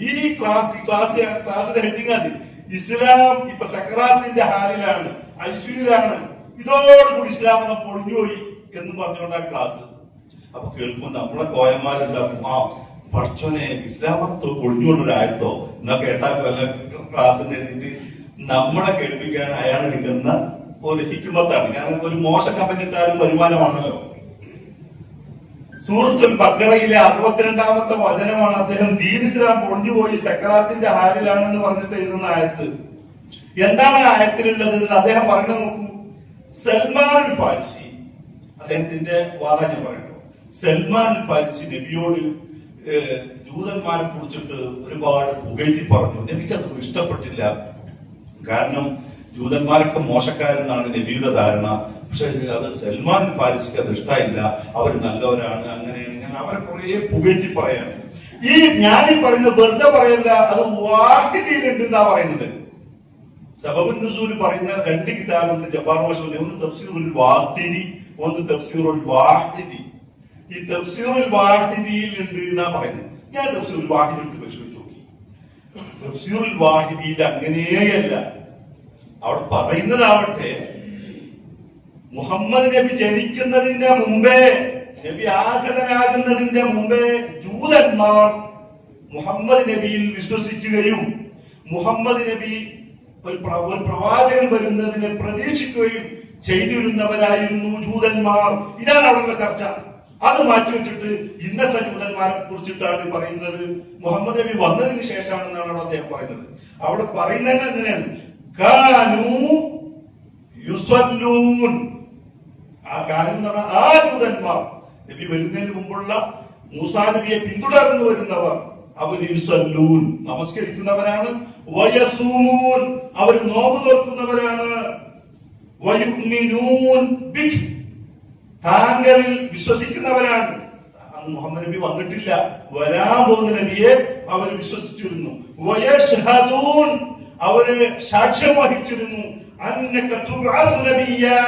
ഈ ക്ലാസിന്റെ ഹെഡിങ് അത് ഇസ്ലാം ഇപ്പൊ സക്കറാത്തിന്റെ ഹാലിലാണ്, ഐശ്വര്യയിലാണ്, ഇതോടുകൂടി ഇസ്ലാം എന്ന പൊളിഞ്ഞുപോയി എന്ന് പറഞ്ഞുകൊണ്ടാ ക്ലാസ്. അപ്പൊ കേൾക്കുമ്പോ നമ്മളെ കോയന്മാരുണ്ടാക്കും, ആ പഠിച്ചോനെ ഇസ്ലാമത്തോ പൊളിഞ്ഞുകൊണ്ടൊരായത്തോ എന്നാ കേട്ടാൽ വല്ല ക്ലാസ് എഴുതിയിട്ട് നമ്മളെ കേൾപ്പിക്കാൻ അയാൾ എടുക്കുന്ന ഒരു ഹിക്മത്താണ്. കാരണം ഒരു മോശം കമ്പനി ഇട്ടാലും വരുമാനമാണല്ലോ. സൂറത്തുൽ ബഖറയിലെ 62-ാമത്തെ വചനമാണ് അദ്ദേഹം ദീൻ ഇസ്ലാം പൊളിഞ്ഞുപോയി സക്കറാത്തിന്റെ ഹാലിലാണെന്ന് പറഞ്ഞിട്ട് എഴുതുന്ന ആയത്ത്. എന്താണ് ആ ആയത്തിലുള്ളത് എന്ന് അദ്ദേഹം പറയുന്നത് നോക്കൂ. സൽമാൻ ഫാരിസി, അദ്ദേഹത്തിന്റെ വാദം ഞാൻ പറയണു. സൽമാൻ ഫാരിസി നബിയോട് ജൂതന്മാരെ കുറിച്ചിട്ട് ഒരുപാട് പുകഴ്ത്തി പറഞ്ഞു. നബിക്കത് ഇഷ്ടപ്പെട്ടില്ല. കാരണം ജൂതന്മാരൊക്കെ മോശക്കാരെന്നാണ് നബിയുടെ ധാരണ. പക്ഷെ അത് സൽമാൻ ഫാരിസിക്ക് അത് ഇഷ്ടമില്ല, അവർ നല്ലവരാണ്, അങ്ങനെയാണ്, അവരെ കുറെ പുകഴ്ത്തി പറയാണ്. ഈ ഞാനീ പറയുന്നത് വെറുതെ പറയല്ല, അത് വാഹിദിയിലുണ്ട് എന്നാ പറയുന്നത്. സബബുൻ നുസൂൽ പറയുന്ന 2 കിതാബുണ്ട് ജബ്ബാർ മാഷൂലി, ഒന്ന് തഫ്സീറുൽ വാഹിദി, ഒന്ന് തഫ്സീറുൽ വാഹിദി. ഈ തഫ്സീറുൽ വാഹിദിയിൽ ഉണ്ട് എന്നാ പറയുന്നത്. ഞാൻ തഫ്സീറുൽ വാഹിദി എടുത്ത് പരിശോധിച്ച് നോക്കി. തഫ്സീറുൽ വാഹിദിയിൽ അങ്ങനെയല്ല. അവിടെ പറയുന്നതാവട്ടെ മുഹമ്മദ് നബി ജനിക്കുന്നതിന്റെ മുമ്പേ, നബി ആഗതനാകുന്നതിന്റെ മുമ്പേ ജൂതന്മാർ മുഹമ്മദ് നബിയിൽ വിശ്വസിക്കുകയും മുഹമ്മദ് നബി ഒരു പ്രവാചകൻ വരുന്നതിനെ പ്രതീക്ഷിക്കുകയും ചെയ്തിരുന്നവരായിരുന്നു ജൂതന്മാർ. ഇതാണ് അവിടെയുള്ള ചർച്ച. അത് മാറ്റിവെച്ചിട്ട് ഇന്നത്തെ ജൂതന്മാരെ കുറിച്ചിട്ടാണ് പറയുന്നത്. മുഹമ്മദ് നബി വന്നതിന് ശേഷമാണെന്നാണ് അവിടെ അദ്ദേഹം പറയുന്നത്. അവിടെ പറയുന്നത് എങ്ങനെയാണ്? കാനൂ യുസല്ലൂൻ. ആ കാര്യം എന്ന് പറഞ്ഞാൽ ആ ജൂതന്മാർ, നബി വരുന്നതിന് മുമ്പുള്ള മൂസാ നബിയെ പിന്തുടർന്നു വരുന്നവർ, അവർ യുസല്ലൂൻ നമസ്കരിക്കുന്നവരാണ്, വയസൂമൂൻ അവർ നോമ്പ് നോക്കുന്നവരാണ്, വയുമിനൂൻ ബിഹി താങ്കളിൽ വിശ്വസിക്കുന്നവരാണ്. മുഹമ്മദ് നബി വന്നിട്ടില്ല, വരാൻ പോകുന്ന നബിയെ അവർ വിശ്വസിച്ചിരുന്നു. വയശ്ഹദൂൻ അവര് സാക്ഷ്യം വഹിച്ചിരുന്നു. അന്നക തുബ്അസു നബിയ്യാ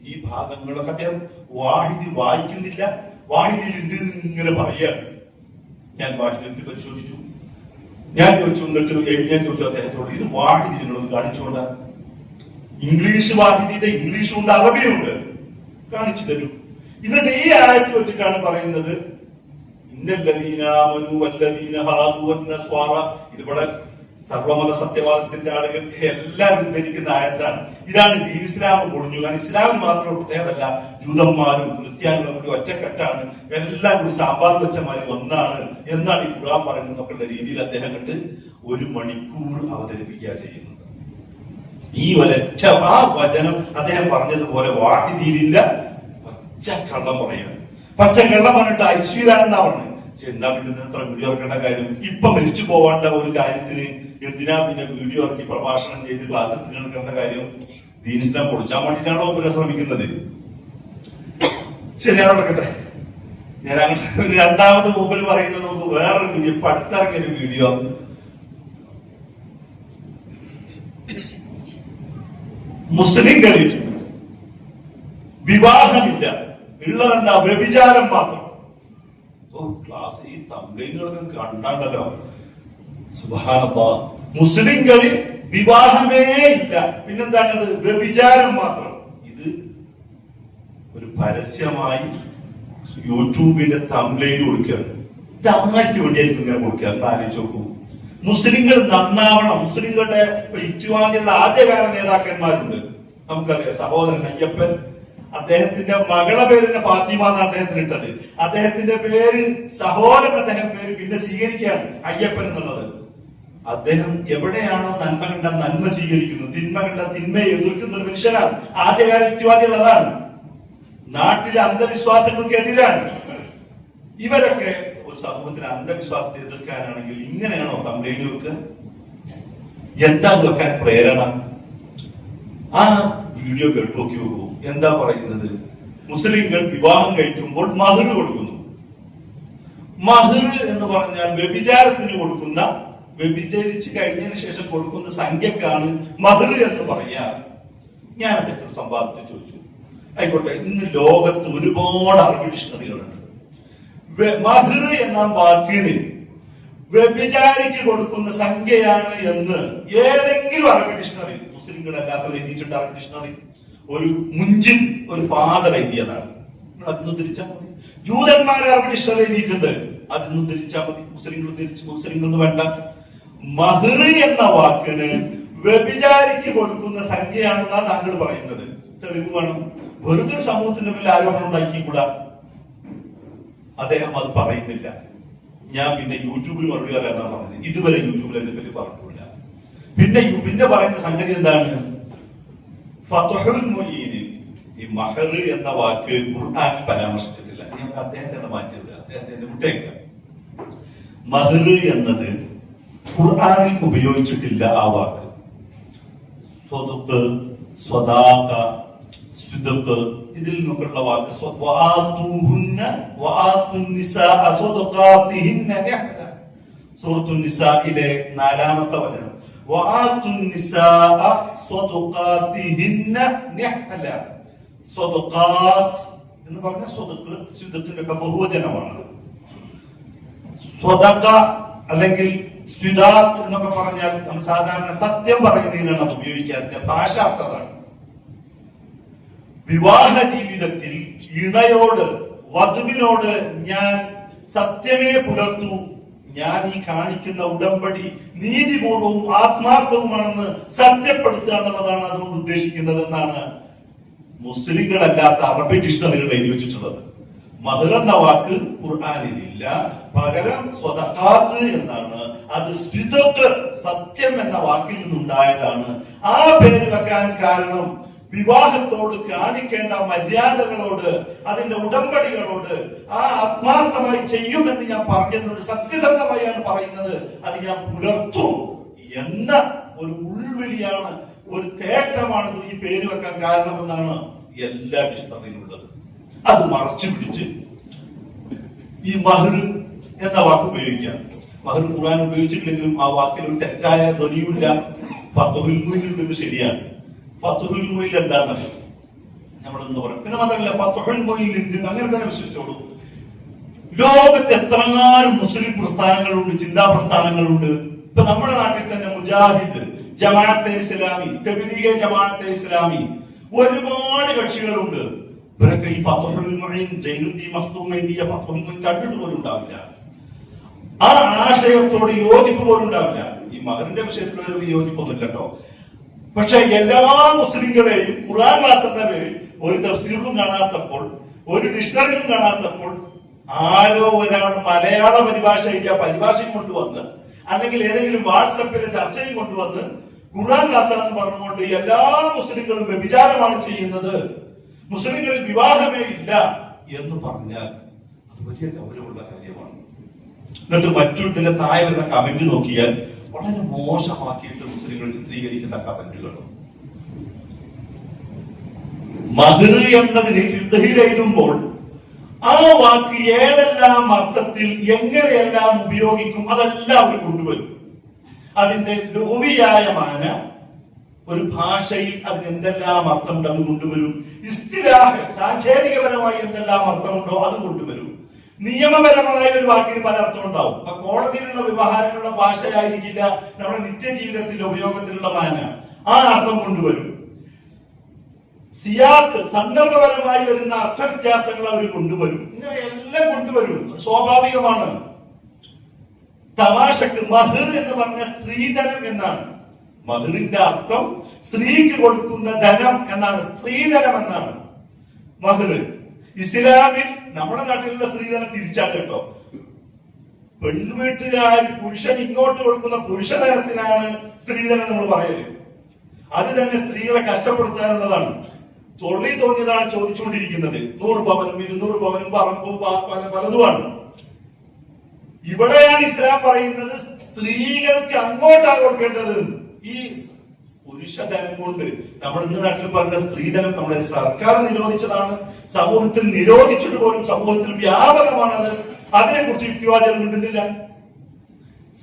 ഈ ഭാഗങ്ങളൊക്കെ അദ്ദേഹം വാഹിദി വായിക്കുന്നില്ല, വാഹിദിൽ ഉണ്ട് ഇങ്ങനെ പറയാണ്. ഞാൻ വാഹിദി പരിശോധിച്ചു, ഞാൻ ചോദിച്ചു, എന്നിട്ട് ഞാൻ ചോദിച്ചു അദ്ദേഹത്തോട്, ഇത് വാഹിദി നിങ്ങളൊന്ന് കാണിച്ചുകൊണ്ടാ. ഇംഗ്ലീഷ് വാഹിദിയുടെ ഇംഗ്ലീഷും ഉണ്ട്, അറബിയുണ്ട്, കാണിച്ചു തരും. എന്നിട്ട് ഈ ആയത്ത് വെച്ചിട്ടാണ് പറയുന്നത് ഇന്നല്ലദീനാമനു വല്ലദീന ഹാദു വന്നസ്വാറ. ഇതിവിടെ സർവമത സത്യവാദത്തിന്റെ ആളുകൾ എല്ലാവരും ധരിക്കുന്ന ആയത്താണ്. ഇതാണ് ദീൻ ഇസ്ലാം പൊളിഞ്ഞു. കാരണം ഇസ്ലാമിന് മാത്രം പ്രത്യേകതല്ല, ജൂതന്മാരും ക്രിസ്ത്യാനികളും കൂടി ഒറ്റക്കെട്ടാണ്, എല്ലാം കൂടി സാമ്പാർ വെച്ചമാര് ഒന്നാണ് എന്നാണ് ഈ ഖുർആൻ പറയുന്നതൊക്കെയുള്ള രീതിയിൽ അദ്ദേഹം കണ്ട് 1 മണിക്കൂർ അവതരിപ്പിക്കുക ചെയ്യുന്നത്. ഈ ഒരൊറ്റ ആ വചനം അദ്ദേഹം പറഞ്ഞതുപോലെ വാഹിദിയിലില്ല, പച്ചക്കള്ളം പറയാണ്. പച്ചക്കള്ളം പറഞ്ഞിട്ട് ഐശ്വര്യാണെന്നാ പറഞ്ഞു. എന്താ പിന്നെ എത്ര വീഡിയോ ഇറക്കേണ്ട കാര്യം? ഇപ്പൊ മരിച്ചു പോവാണ്ട ഒരു കാര്യത്തിന് എന്തിനാ പിന്നെ വീഡിയോ ഇറക്കി പ്രഭാഷണം ചെയ്ത് ക്ലാസ് എടുക്കേണ്ട കാര്യം? ദീൻ ഇസ്ലാം പൊളിച്ചാൻ വേണ്ടിയിട്ടാണോ പുനഃശ്രമിക്കുന്നത്? ശരി, ഞാൻ നടക്കട്ടെ. ഞാൻ അങ്ങനെ രണ്ടാമത് മുമ്പിൽ പറയുന്നത് നമുക്ക് വേറൊരു വീഡിയോ, ഇപ്പൊ അടുത്തിറങ്ങിയൊരു വീഡിയോ. മുസ്ലിങ്ങളിൽ വിവാഹമില്ല, ഉള്ളതെന്താ? വ്യഭിചാരം മാത്രം. ക്ലാസ് ഈ തമ്പ്ലൈനുകളൊക്കെ കണ്ടാണ്ടല്ലോ, സുബ്ഹാനല്ലാഹ്. മുസ്ലിങ്ങളിൽ വിവാഹമേ ഇല്ല, പിന്നെന്താണത്? വ്യഭിചാരം മാത്രം. ഇത് ഒരു പരസ്യമായി യൂട്യൂബിന്റെ തമ്പ്ലൈൻ കൊടുക്കുകയാണ്. ഇത് അമ്മയ്ക്ക് വേണ്ടിയായിരിക്കും ഇങ്ങനെ കൊടുക്കുക. ആലോചിച്ച് നോക്കൂ. മുസ്ലിങ്ങൾ നന്നാവണം. മുസ്ലിങ്ങളുടെ യുക്തിവാദികളുടെ ആദ്യകാല നേതാക്കന്മാരുണ്ട്, നമുക്കറിയാം. സഹോദരൻ അയ്യപ്പൻ, അദ്ദേഹത്തിന്റെ മകളെ പേരിന്റെ ഫാത്തിമ എന്നാണ് അദ്ദേഹത്തിന് ഇട്ടത്. അദ്ദേഹത്തിന്റെ പേര് സഹോദരൻ, അദ്ദേഹം പേര് പിന്നെ സ്വീകരിക്കുകയാണ് അയ്യപ്പൻ എന്നുള്ളത്. അദ്ദേഹം എവിടെയാണോ നന്മ കണ്ട നന്മ സ്വീകരിക്കുന്നു, തിന്മ കണ്ട തിന്മയെ എതിർക്കുന്ന ഒരു മനുഷ്യനാണ്. ആദ്യകാല യുക്തിവാദികൾ അതാണ്. നാട്ടിലെ അന്ധവിശ്വാസങ്ങൾക്കെതിരാണ്. ഇവരൊക്കെ ഒരു സമൂഹത്തിന് അന്ധവിശ്വാസത്തെ എതിർക്കാനാണെങ്കിൽ ഇങ്ങനെയാണോ തമ്പ്ലൈൻ വെക്കുക? എന്താ വെക്കാൻ പ്രേരണ? ആ വീഡിയോ കേട്ടു നോക്കി നോക്കൂ. എന്താ പറയുന്നത്? മുസ്ലിങ്ങൾ വിവാഹം കഴിക്കുമ്പോൾ മഹർ കൊടുക്കുന്നു. മഹർ എന്ന് പറഞ്ഞാൽ വ്യഭിചാരത്തിന് കൊടുക്കുന്ന, വ്യഭിചരിച്ച് കഴിഞ്ഞതിന് ശേഷം കൊടുക്കുന്ന സംഖ്യക്കാണ് മഹർ എന്ന് പറയാ. ഞാൻ അദ്ദേഹത്തിന് സമ്പാദിച്ച് ചോദിച്ചു. ആയിക്കോട്ടെ, ഇന്ന് ലോകത്ത് ഒരുപാട് അറബി ഡിക്ഷണറികളുണ്ട്. മഹർ എന്ന വാക്കിന് വ്യഭിചാരിക്ക് കൊടുക്കുന്ന സംഖ്യയാണ് എന്ന് ഏതെങ്കിലും അറബി ഡിക്ഷണറി, മുസ്ലിങ്ങളല്ലാത്തവർ എഴുതിയിട്ടുണ്ട് അറബി ഡിക്ഷണറി, ഒരു മുഞ്ചിൻ ഒരു ഫാദർ എഴുതിയതാണ്. നിങ്ങൾ അതൊന്നും തിരിച്ചാൽ മതി. ജൂതന്മാരെ അറബി ഡിക്ഷണറി എഴുതിയിട്ടുണ്ട്, അതൊന്നും തിരിച്ചാൽ മതി. മുസ്ലിങ്ങൾ വേണ്ട. മഹർ എന്ന വാക്കിന് വ്യഭിചാരിക്ക് കൊടുക്കുന്ന സംഖ്യയാണെന്നാണ് താങ്കൾ പറയുന്നത്. തെളിവ് വേണം. വെറുതെ സമൂഹത്തിന്റെ മേൽ ആരോപണം ഉണ്ടാക്കിക്കൂടാ. അദ്ദേഹം അത് പറയുന്നില്ല. ഞാൻ പിന്നെ യൂട്യൂബിൽ മറുപടി പറയാനാണ് പറഞ്ഞത്. ഇതുവരെ യൂട്യൂബിൽ അതിനെ പറ്റി പറഞ്ഞിട്ടില്ല. പിന്നെ പറയുന്ന സംഗതി എന്താണ്? ഫത്ഹുൽ മുഈൻ, ഈ മഹർ എന്ന വാക്ക് ഖുർആനിൽ പരാമർശിച്ചിട്ടില്ല. ഞങ്ങൾക്ക് അദ്ദേഹത്തെ മാറ്റിയത്, അദ്ദേഹത്തിന്റെ മുട്ടേക്ക. മഹർ എന്നത് ഖുർആനിൽ ഉപയോഗിച്ചിട്ടില്ല. ആ വാക്ക് സ്വദഖ്, സ്വദാഖ, സുദഖ്, ഇതിൽ നിന്നുള്ള വാക്ക് സൂറത്തുൻ നിസായിലെ 4-ാമത്തെ വചനം. എന്ന് പറഞ്ഞ സ്വദഖിന്റെ ഒക്കെ ബഹുവചനമാണ്. സ്വദഖ അല്ലെങ്കിൽ സ്വിദാഖ് എന്നൊക്കെ പറഞ്ഞാൽ നമ്മൾ സാധാരണ സത്യം പറയുന്നതിനാണ് അത് ഉപയോഗിക്കാറില്ല. ഭാഷാർത്ഥതാണ്. വിവാഹ ജീവിതത്തിൽ ഇണയോട്, വധുവിനോട് ഞാൻ സത്യമേ പുലർത്തൂ, ഞാൻ ഈ കാണിക്കുന്ന ഉടമ്പടി നീതിപൂർവവും ആത്മാർത്ഥവുമാണെന്ന് സത്യപ്പെടുത്തുക എന്നുള്ളതാണ് അതുകൊണ്ട് ഉദ്ദേശിക്കുന്നത് എന്നാണ് മുസ്ലിങ്ങളല്ലാത്ത അറബി ഡിക്ഷണറികൾ എഴുതി വെച്ചിട്ടുള്ളത്. മഹർ എന്ന വാക്ക് ഖുർആനിലില്ല, പകരം സ്വദഖാത്ത് എന്നാണ്. അത് സ്വിദഖ്, സത്യം എന്ന വാക്കിൽ നിന്നുണ്ടായതാണ്. ആ പേര് വെക്കാൻ കാരണം വിവാഹത്തോട് കാണിക്കേണ്ട മര്യാദകളോട്, അതിന്റെ ഉടമ്പടികളോട് ആത്മാർത്ഥമായി ചെയ്യുമെന്ന് ഞാൻ പറഞ്ഞതിനോട് സത്യസന്ധമായാണ് പറയുന്നത്. അത് ഞാൻ പുലർത്തും എന്ന ഒരു ഉൾവിളിയാണ്, ഒരു തേട്ടമാണ് ഈ പേര് വെക്കാൻ കാരണമെന്നാണ് എല്ലാ വിശുദ്ധതയിലുള്ളത്. അത് മറച്ചു പിടിച്ച് ഈ മഹർ എന്ന വാക്ക് ഉപയോഗിക്കാം. മഹർ ഖുർആൻ ഉപയോഗിച്ചിട്ടില്ലെങ്കിലും ആ വാക്കിൽ ഒരു തെറ്റായ ധ്വനിയില്ല. ഫത്ഹുൽ മുഈനിലുള്ളത് ശരിയാണ്. ഫത്ഹുൽ മുഈൻ എന്താണ് നമ്മളെന്ന് പറയാം. പിന്നെ മാത്രമല്ല ഫത്ഹുൽ മുഈൻ ഉണ്ട്, അങ്ങനെ തന്നെ വിശ്വസിച്ചോളൂ. ലോകത്ത് എത്രങ്ങാനും മുസ്ലിം പ്രസ്ഥാനങ്ങളുണ്ട്, ചിന്താ പ്രസ്ഥാനങ്ങളുണ്ട്. ഇപ്പൊ നമ്മുടെ നാട്ടിൽ തന്നെ മുജാഹിദ്, ജമാഅത്തെ ഇസ്ലാമി, തബ്ലീഗ് ജമാഅത്തെ ഇസ്ലാമി, ഒരുപാട് കക്ഷികളുണ്ട്. ഇവരൊക്കെ ഈ ഫത്ഹുൽ മുഈൻ, സൈനുദ്ദീൻ മഖ്ദൂം എഴുതിയ ഫത്ഹുൽ മുഈൻ കണ്ടിട്ട് പോലും ഉണ്ടാവില്ല. ആ ആശയത്തോട് യോജിപ്പ് പോലും ഉണ്ടാവില്ല. ഈ മഹറിന്റെ വിഷയത്തിൽ ഒരു വിയോജിപ്പൊന്നുമില്ല കേട്ടോ. പക്ഷെ എല്ലാ മുസ്ലിങ്ങളെയും ഖുർആൻ ക്ലാസ് എന്ന പേരിൽ ഒരു തഫ്സീറിലും കാണാത്തപ്പോൾ, ഒരു ഡിക്ഷണറിയിലും കാണാത്തപ്പോൾ, ആരോ ഒരാൾ മലയാള പരിഭാഷ എഴുതിയ പരിഭാഷയും കൊണ്ടുവന്ന്, അല്ലെങ്കിൽ ഏതെങ്കിലും വാട്സപ്പിലെ ചർച്ചയും കൊണ്ടുവന്ന് ഖുർആൻ ക്ലാസ് എന്ന് പറഞ്ഞുകൊണ്ട് എല്ലാ മുസ്ലിങ്ങളും വ്യഭിചാരമാണ് ചെയ്യുന്നത്, മുസ്ലിങ്ങളിൽ വിവാഹമേ ഇല്ല എന്ന് പറഞ്ഞാൽ അത് വലിയ ഗൗരവമുള്ള കാര്യമാണ്. എന്നിട്ട് മറ്റൊരുത്തിന്റെ താഴെ വരുന്ന കമന്റ് നോക്കിയാൽ വളരെ മോശമാക്കിയിട്ട് മുസ്ലിങ്ങൾ ചിത്രീകരിക്കുന്ന കമന്റുകൾ. മഹർ എന്നതിന് ഫിഖ്ഹിൽ എഴുതുമ്പോൾ ആ വാക്ക് ഏതെല്ലാം അർത്ഥത്തിൽ എങ്ങനെയെല്ലാം ഉപയോഗിക്കും അതെല്ലാം അവർ കൊണ്ടുവരും. അതിന്റെ ലോവിയായ മാന, ഒരു ഭാഷയിൽ അതിന് എന്തെല്ലാം അർത്ഥമുണ്ട് അത് കൊണ്ടുവരും. ഇസ്തിലാഹ്, സാങ്കേതികപരമായി എന്തെല്ലാം അർത്ഥമുണ്ടോ അത് കൊണ്ടുവരും. നിയമപരമായ ഒരു വാക്കിന് പല അർത്ഥം ഉണ്ടാവും. അപ്പൊ കോടതിയിലുള്ള വ്യവഹാരങ്ങളുടെ ഭാഷയായിരിക്കില്ല നമ്മുടെ നിത്യജീവിതത്തിൽ ഉപയോഗത്തിലുള്ള മാന, ആ അർത്ഥം കൊണ്ടുവരും. സിയാക്ക്, സന്ദർഭപരമായി വരുന്ന അർത്ഥവ്യത്യാസങ്ങൾ അവർ കൊണ്ടുവരും. ഇങ്ങനെ എല്ലാം കൊണ്ടുവരും, സ്വാഭാവികമാണ്. തമാശക്ക് മഹർ എന്ന് പറഞ്ഞ സ്ത്രീധനം എന്നാണ്. മഹറിന്റെ അർത്ഥം സ്ത്രീക്ക് കൊടുക്കുന്ന ധനം എന്നാണ്, സ്ത്രീധനം എന്നാണ് മഹർ. ഇസ്ലാമിൽ നമ്മുടെ നാട്ടിലുള്ള സ്ത്രീധനം തിരിച്ചാണ് കേട്ടോ. പെൺവീട്ടുകാർ പുരുഷൻ ഇങ്ങോട്ട് കൊടുക്കുന്ന പുരുഷധനത്തിനാണ് സ്ത്രീധനം നമ്മൾ പറയല്. അത് തന്നെ സ്ത്രീകളെ കഷ്ടപ്പെടുത്താനുള്ളതാണ്. തൊള്ളി തോന്നിയതാണ് ചോദിച്ചുകൊണ്ടിരിക്കുന്നത്. 100 പവനും 200 പവനും പറമ്പും പലതുമാണ്. ഇവിടെയാണ് ഇസ്ലാം പറയുന്നത് സ്ത്രീകൾക്ക് അങ്ങോട്ടാണ് കൊടുക്കേണ്ടത്. ഈ പുരുഷധനം കൊണ്ട് നമ്മൾ ഇന്ന് നാട്ടിൽ പറഞ്ഞ സ്ത്രീധനം നമ്മുടെ സർക്കാർ നിരോധിച്ചതാണ്. സമൂഹത്തിൽ നിരോധിച്ചിട്ട് പോലും സമൂഹത്തിൽ വ്യാപകമാണത്. അതിനെക്കുറിച്ച് യുക്തിവാദികൾ മിണ്ടുന്നില്ല.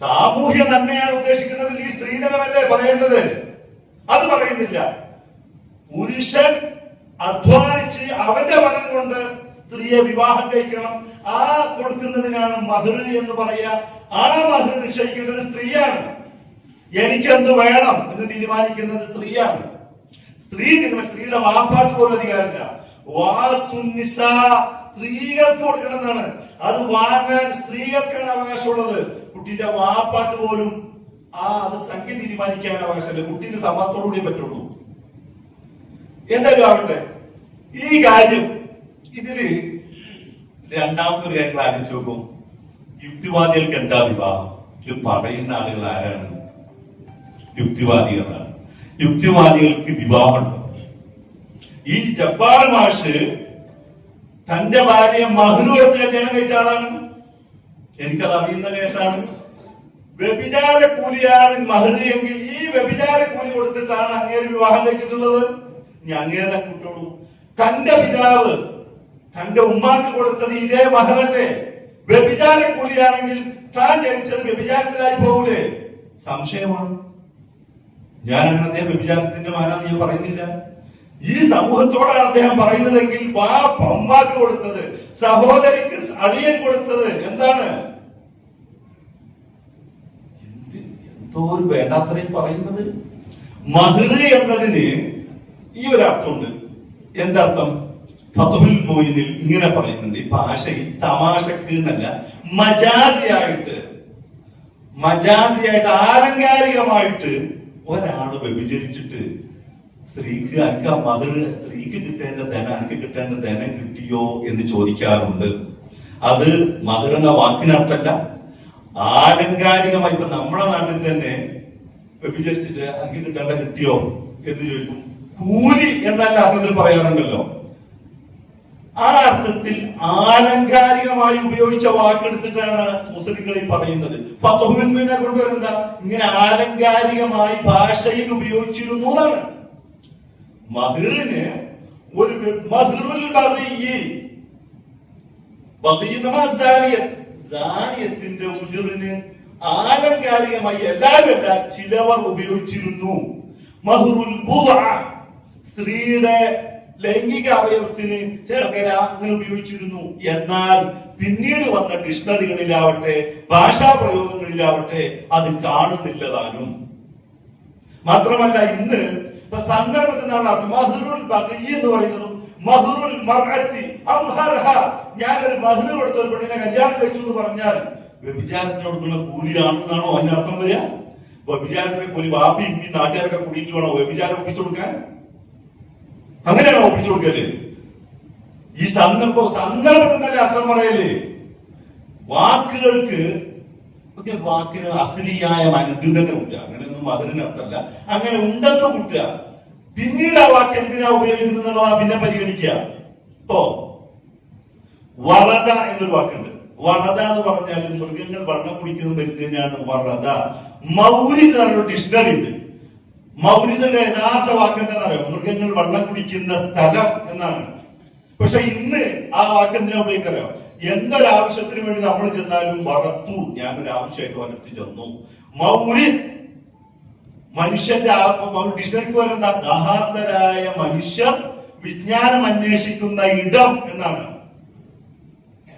സാമൂഹ്യ നന്മയാണ് ഉദ്ദേശിക്കുന്നതിൽ ഈ സ്ത്രീധനമല്ലേ പറയേണ്ടത്? അത് പറയുന്നില്ല. പുരുഷൻ അധ്വാനിച്ച് അവന്റെ പണം കൊണ്ട് സ്ത്രീയെ വിവാഹം കഴിക്കണം. ആ കൊടുക്കുന്നതിനാണ് മഹർ എന്ന് പറയാ. ആ മഹർ നിശ്ചയിക്കേണ്ടത് സ്ത്രീയാണ്. എനിക്കെന്ത് വേണം എന്ന് തീരുമാനിക്കുന്നത് സ്ത്രീയാണ്. സ്ത്രീയുടെ വാപ്പാക്ക് പോലും അധികാരമില്ല. സ്ത്രീകൾക്ക് കൊടുക്കണം എന്നാണ്. അത് വാങ്ങാൻ സ്ത്രീകൾക്കാണ് അവകാശമുള്ളത്. കുട്ടിയുടെ വാപ്പാക്ക് പോലും അത് സംഖ്യ തീരുമാനിക്കാൻ അവകാശമില്ല. കുട്ടീന്റെ സമ്മതത്തോടുകൂടിയേ പറ്റുള്ളൂ. എന്തായാലും ആവട്ടെ, ഈ കാര്യം ഇതില് രണ്ടാമത്തെ ഒരു കാര്യം ആലോചിച്ച് നോക്കും. യുക്തിവാദികൾക്ക് എന്താ വിവാഹം? ഇത് പറയുന്ന ആളുകൾ ആരാണ്? യുക്തിവാദികളാണ്. യുക്തിവാദികൾക്ക് വിവാഹമുണ്ടോ? ഈ ജബ്ബാർ മാഷ് തന്റെ ഭാര്യ മഹ്ർ കൊടുത്ത് കല്യാണം കഴിച്ച ആളാണ്. എനിക്കത് അറിയുന്ന കേസാണ്. വ്യഭിചാര കൂലിയാണ് മഹ്ർ എങ്കിൽ ഈ വ്യഭിചാര കൂലി കൊടുത്തിട്ടാണ് അങ്ങേര് വിവാഹം കഴിച്ചിട്ടുള്ളത്. ഇനി അങ്ങേരെ കിട്ടുള്ളൂ. തന്റെ പിതാവ് തന്റെ ഉമ്മാക്ക് കൊടുത്തത് ഇതേ മഹറല്ലേ? വ്യഭിചാര കൂലിയാണെങ്കിൽ താൻ ജനിച്ചത് വ്യഭിചാരത്തിലായി പോകൂലേ? സംശയമാണ്. ഞാൻ അങ്ങനെ അദ്ദേഹം വ്യഭിചാരത്തിന്റെ മാനാന്ന് ഞാൻ പറയുന്നില്ല. ഈ സമൂഹത്തോടാണ് അദ്ദേഹം പറയുന്നതെങ്കിൽ ഉമ്മാക്ക് കൊടുത്തത്, സഹോദരിക്ക് അളിയൻ കൊടുത്തത് എന്താണ്? എന്തോ ഒരു വേണ്ടാത്രയും പറയുന്നത്. മഹ്ർ എന്നതിന് ഈ ഒരു അർത്ഥമുണ്ട്. എന്തർത്ഥം? ഫത്ഹുൽ മുഈനിൽ ഇങ്ങനെ പറയുന്നുണ്ട്. ഈ ഭാഷയിൽ തമാശക്ക് എന്നല്ല, മജാസിയായിട്ട് ആലങ്കാരികമായിട്ട് ഒരാള് വ്യഭിചരിച്ചിട്ട് സ്ത്രീക്ക് അനക്ക് മഹർ, സ്ത്രീക്ക് കിട്ടേണ്ട ധനം അനക്ക് കിട്ടേണ്ട ധനം കിട്ടിയോ എന്ന് ചോദിക്കാറുണ്ട്. അത് മഹർ എന്ന വാക്കിനർത്ഥമല്ല, ആലങ്കാരികമായി. ഇപ്പൊ നമ്മുടെ നാട്ടിൽ തന്നെ വ്യഭിചരിച്ചിട്ട് അനക്ക് കിട്ടേണ്ട കിട്ടിയോ എന്ന് ചോദിക്കും. കൂലി എന്നല്ല അർത്ഥത്തിൽ പറയാറുണ്ടല്ലോ. ആ അർത്ഥത്തിൽ ആലങ്കാരികമായി ഉപയോഗിച്ച വാക്കെടുത്തിട്ടാണ് മുസ്ലിങ്ങൾ ഈ പറയുന്നത്. ഫത്ഹുൽ മുബീൻ കൊണ്ടുവരുന്ന ഇങ്ങനെ ആലങ്കാരികമായി ഭാഷയിൽ ഉപയോഗിച്ചിരുന്നു എന്നാണ്. മഹറിന് ഒരു മഹറുൽ ബഗിയത്തിന്റെ ഉജറിന് ആലങ്കാരികമായി എല്ലാവരും ചിലവർ ഉപയോഗിച്ചിരുന്നു. മഹറുൽ ബുദ്അ സ്ത്രീയുടെ ലൈംഗിക അവയവത്തിന് ചേർക്കര അങ്ങനെ ഉപയോഗിച്ചിരുന്നു. എന്നാൽ പിന്നീട് വന്ന ഡിക്ഷണറികളിലാവട്ടെ ഭാഷാ പ്രയോഗങ്ങളിലാവട്ടെ അത് കാണുന്നില്ലതാനും. മാത്രമല്ല ഇന്ന് സന്ദർഭത്തിനാണ് മഹറുൽ ബഗി എന്ന് പറയുന്നതും മഹറുൽ മർഅത്തി അംഹർഹ, ഞാനൊരു മഹർ കൊടുത്ത ഒരു പെണ്ണിനെ കല്യാണം കഴിച്ചു എന്ന് പറഞ്ഞാൽ വ്യഭിചാരത്തിന് കൊടുക്കുന്ന കൂലിയാണെന്നാണോ അതിന്റെ അർത്ഥം വരിക? വ്യഭിചാരത്തിനെ കൂലി വാപ്പി ഇമ്മി നാട്ടുകാരൊക്കെ കൂടിയിട്ട് വേണോ വ്യഭിചാരം ഒപ്പിച്ചു കൊടുക്കാൻ? അങ്ങനെയാണോ ഒപ്പിച്ചു കൊടുക്കല്? ഈ സന്ദർഭത്തിനല്ലേ അർത്ഥം പറയല്? വാക്കുകൾക്ക് വാക്കിന് അസലിയായ മനുഷ്യ തന്നെ കൂട്ടുക, അങ്ങനെയൊന്നും മധുരന് അർത്ഥമല്ല. അങ്ങനെ ഉണ്ടെന്ന് കൂട്ടുക, പിന്നീട് ആ വാക്ക് എന്തിനാ ഉപയോഗിക്കുന്നത് പിന്നെ പരിഗണിക്കുക. ഇപ്പോ വറദ എന്നൊരു വാക്കുണ്ട്. വറദ എന്ന് പറഞ്ഞാൽ മൃഗങ്ങൾ വെള്ളം കുടിക്കുന്നത് വരുന്നതിനാണ് വറദ. മൗരിദ് എന്നൊരു ഡിക്ഷണറി ഉണ്ട്. മൗരിദിന്റെ യഥാർത്ഥ വാക്ക് എന്താണെന്നറിയോ? മൃഗങ്ങൾ വെള്ളം കുടിക്കുന്ന സ്ഥലം എന്നാണ്. പക്ഷെ ഇന്ന് ആ വാക്ക് എന്തിനാ ഉപയോഗിക്കറിയോ? എന്തൊരാവശ്യത്തിന് വേണ്ടി നമ്മൾ ചെന്നാലും വറത്തു, ഞാനൊരു ആവശ്യമായിട്ട് വരത്തി ചെന്നു. മൗരിദ് മനുഷ്യന്റെ ഡിക്ഷണറിക്ക് പറയുന്ന ദാഹാർത്തരായ മനുഷ്യർ വിജ്ഞാനം അന്വേഷിക്കുന്ന ഇടം എന്നാണ്.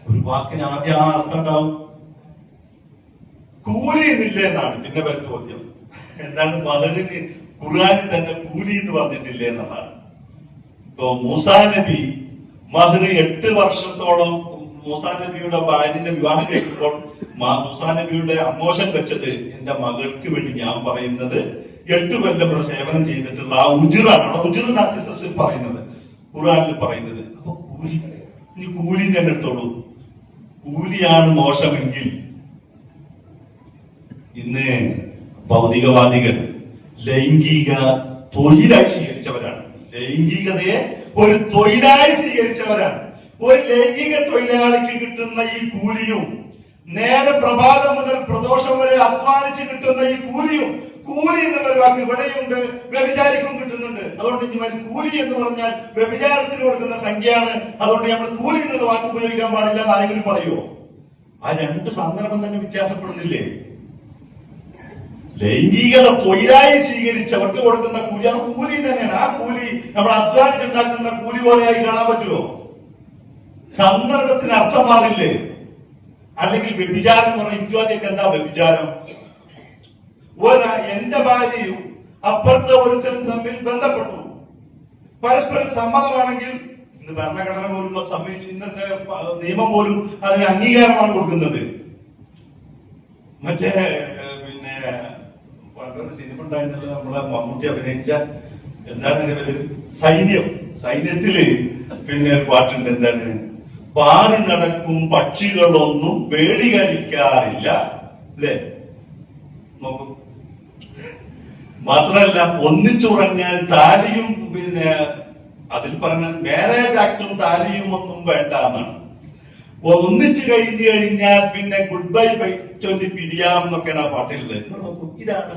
ഒരു വാക്കിന് ആദ്യം ആ അർത്ഥം ഉണ്ടാവും. കൂലി എന്നില്ല എന്നാണ് പിന്നെ വരെ ചോദ്യം. എന്താണ് മഹറിന് ഖുർആനിൽ തന്നെ കൂലി എന്ന് പറഞ്ഞിട്ടില്ലേ എന്നതാണ്. ഇപ്പൊ മൂസാ നബി മഹർ 8 വർഷത്തോളം മൂസാ നബിയുടെ ഭാര്യന്റെ വിവാഹം കഴിക്കുമ്പോൾ മൂസാ നബിയുടെ അമോഷൻ വെച്ചത് എന്റെ മകൾക്ക് വേണ്ടി ഞാൻ പറയുന്നത് 8 കൊല്ലം ഇവിടെ സേവനം ചെയ്തിട്ടുള്ള ആ ഉജിറാണ്. ഉജിർ പറയുന്നത് ഖുർആനിൽ പറയുന്നത്. അപ്പൊ കൂലി, ഇനി കൂലി തന്നെ എടുത്തോളൂ. കൂലിയാണ് മോശമെങ്കിൽ ഇന്ന് ഭൗതികവാദികൾ ലൈംഗിക തൊഴിലായി സ്വീകരിച്ചവരാണ്. ലൈംഗികതയെ ഒരു തൊഴിലായി സ്വീകരിച്ചവരാണ്. ഒരു ലൈംഗിക തൊഴിലാളിക്ക് കിട്ടുന്ന ഈ കൂലിയും നേരെ പ്രഭാതം മുതൽ പ്രദോഷം വരെ അധ്വാനിച്ച് കിട്ടുന്ന ഈ കൂലിയും, കൂലി എന്നുള്ള വാക്ക് ഇവിടെയുണ്ട്, വ്യഭിചാരിക്കും കിട്ടുന്നുണ്ട്. അതുകൊണ്ട് ഇനി കൂലി എന്ന് പറഞ്ഞാൽ വ്യഭിചാരത്തിന് കൊടുക്കുന്ന സംഖ്യയാണ്. അതുകൊണ്ട് നമ്മൾ കൂലി എന്നുള്ള വാക്ക് ഉപയോഗിക്കാൻ പാടില്ല എന്ന് ആരെങ്കിലും പറയുമോ? ആ രണ്ട് സന്ദർഭം തന്നെ വ്യത്യാസപ്പെടുന്നില്ലേ? ലൈംഗികത തൊഴിലായി സ്വീകരിച്ചവർക്ക് കൊടുക്കുന്ന കൂലി ആ കൂലി തന്നെയാണ്. ആ കൂലി നമ്മൾ അധ്വാനിച്ചുണ്ടാക്കുന്ന കൂലി പോലെയായി കാണാൻ പറ്റുമോ? സന്ദർഭത്തിന് അർത്ഥം മാറില്ലേ? അല്ലെങ്കിൽ വ്യഭിചാരം എന്ന് പറഞ്ഞ യുക്തിവാദിയൊക്കെ എന്താ വ്യഭിചാരം? എന്റെ ഭാര്യയും അപ്പുറത്തെ ഒരുത്തരും തമ്മിൽ ബന്ധപ്പെട്ടു, പരസ്പരം സമ്മതമാണെങ്കിൽ ഇന്ന് ഭരണഘടന പോലും സമ്മതിച്ച് ഇന്നത്തെ നിയമം പോലും അതിന് അംഗീകാരമാണ് കൊടുക്കുന്നത്. മറ്റേ പിന്നെ പണ്ടൊരു സിനിമ ഉണ്ടായിരുന്നല്ലോ, നമ്മളെ മമ്മൂട്ടി അഭിനയിച്ച എന്താണ് സൈന്യത്തില് പിന്നെ പാട്ടുണ്ട്, എന്താണ്, പാറി നടക്കും പക്ഷികളൊന്നും പേടി കഴിക്കാറില്ല അല്ലേ? നോക്കൂ. മാത്രമല്ല ഒന്നിച്ചുറങ്ങാൻ താലിയും പിന്നെ അതിൽ പറഞ്ഞ മാരേജ് ആക്ടും താലിയും ഒന്നും വേണ്ട എന്നാണ്. ഒന്നിച്ചു കഴിഞ്ഞു കഴിഞ്ഞാൽ പിന്നെ ഗുഡ് ബൈ ചൊല്ലി പിരിയാം എന്നൊക്കെയാണ് ആ പാട്ടിലുള്ളത്. ഇതാണ്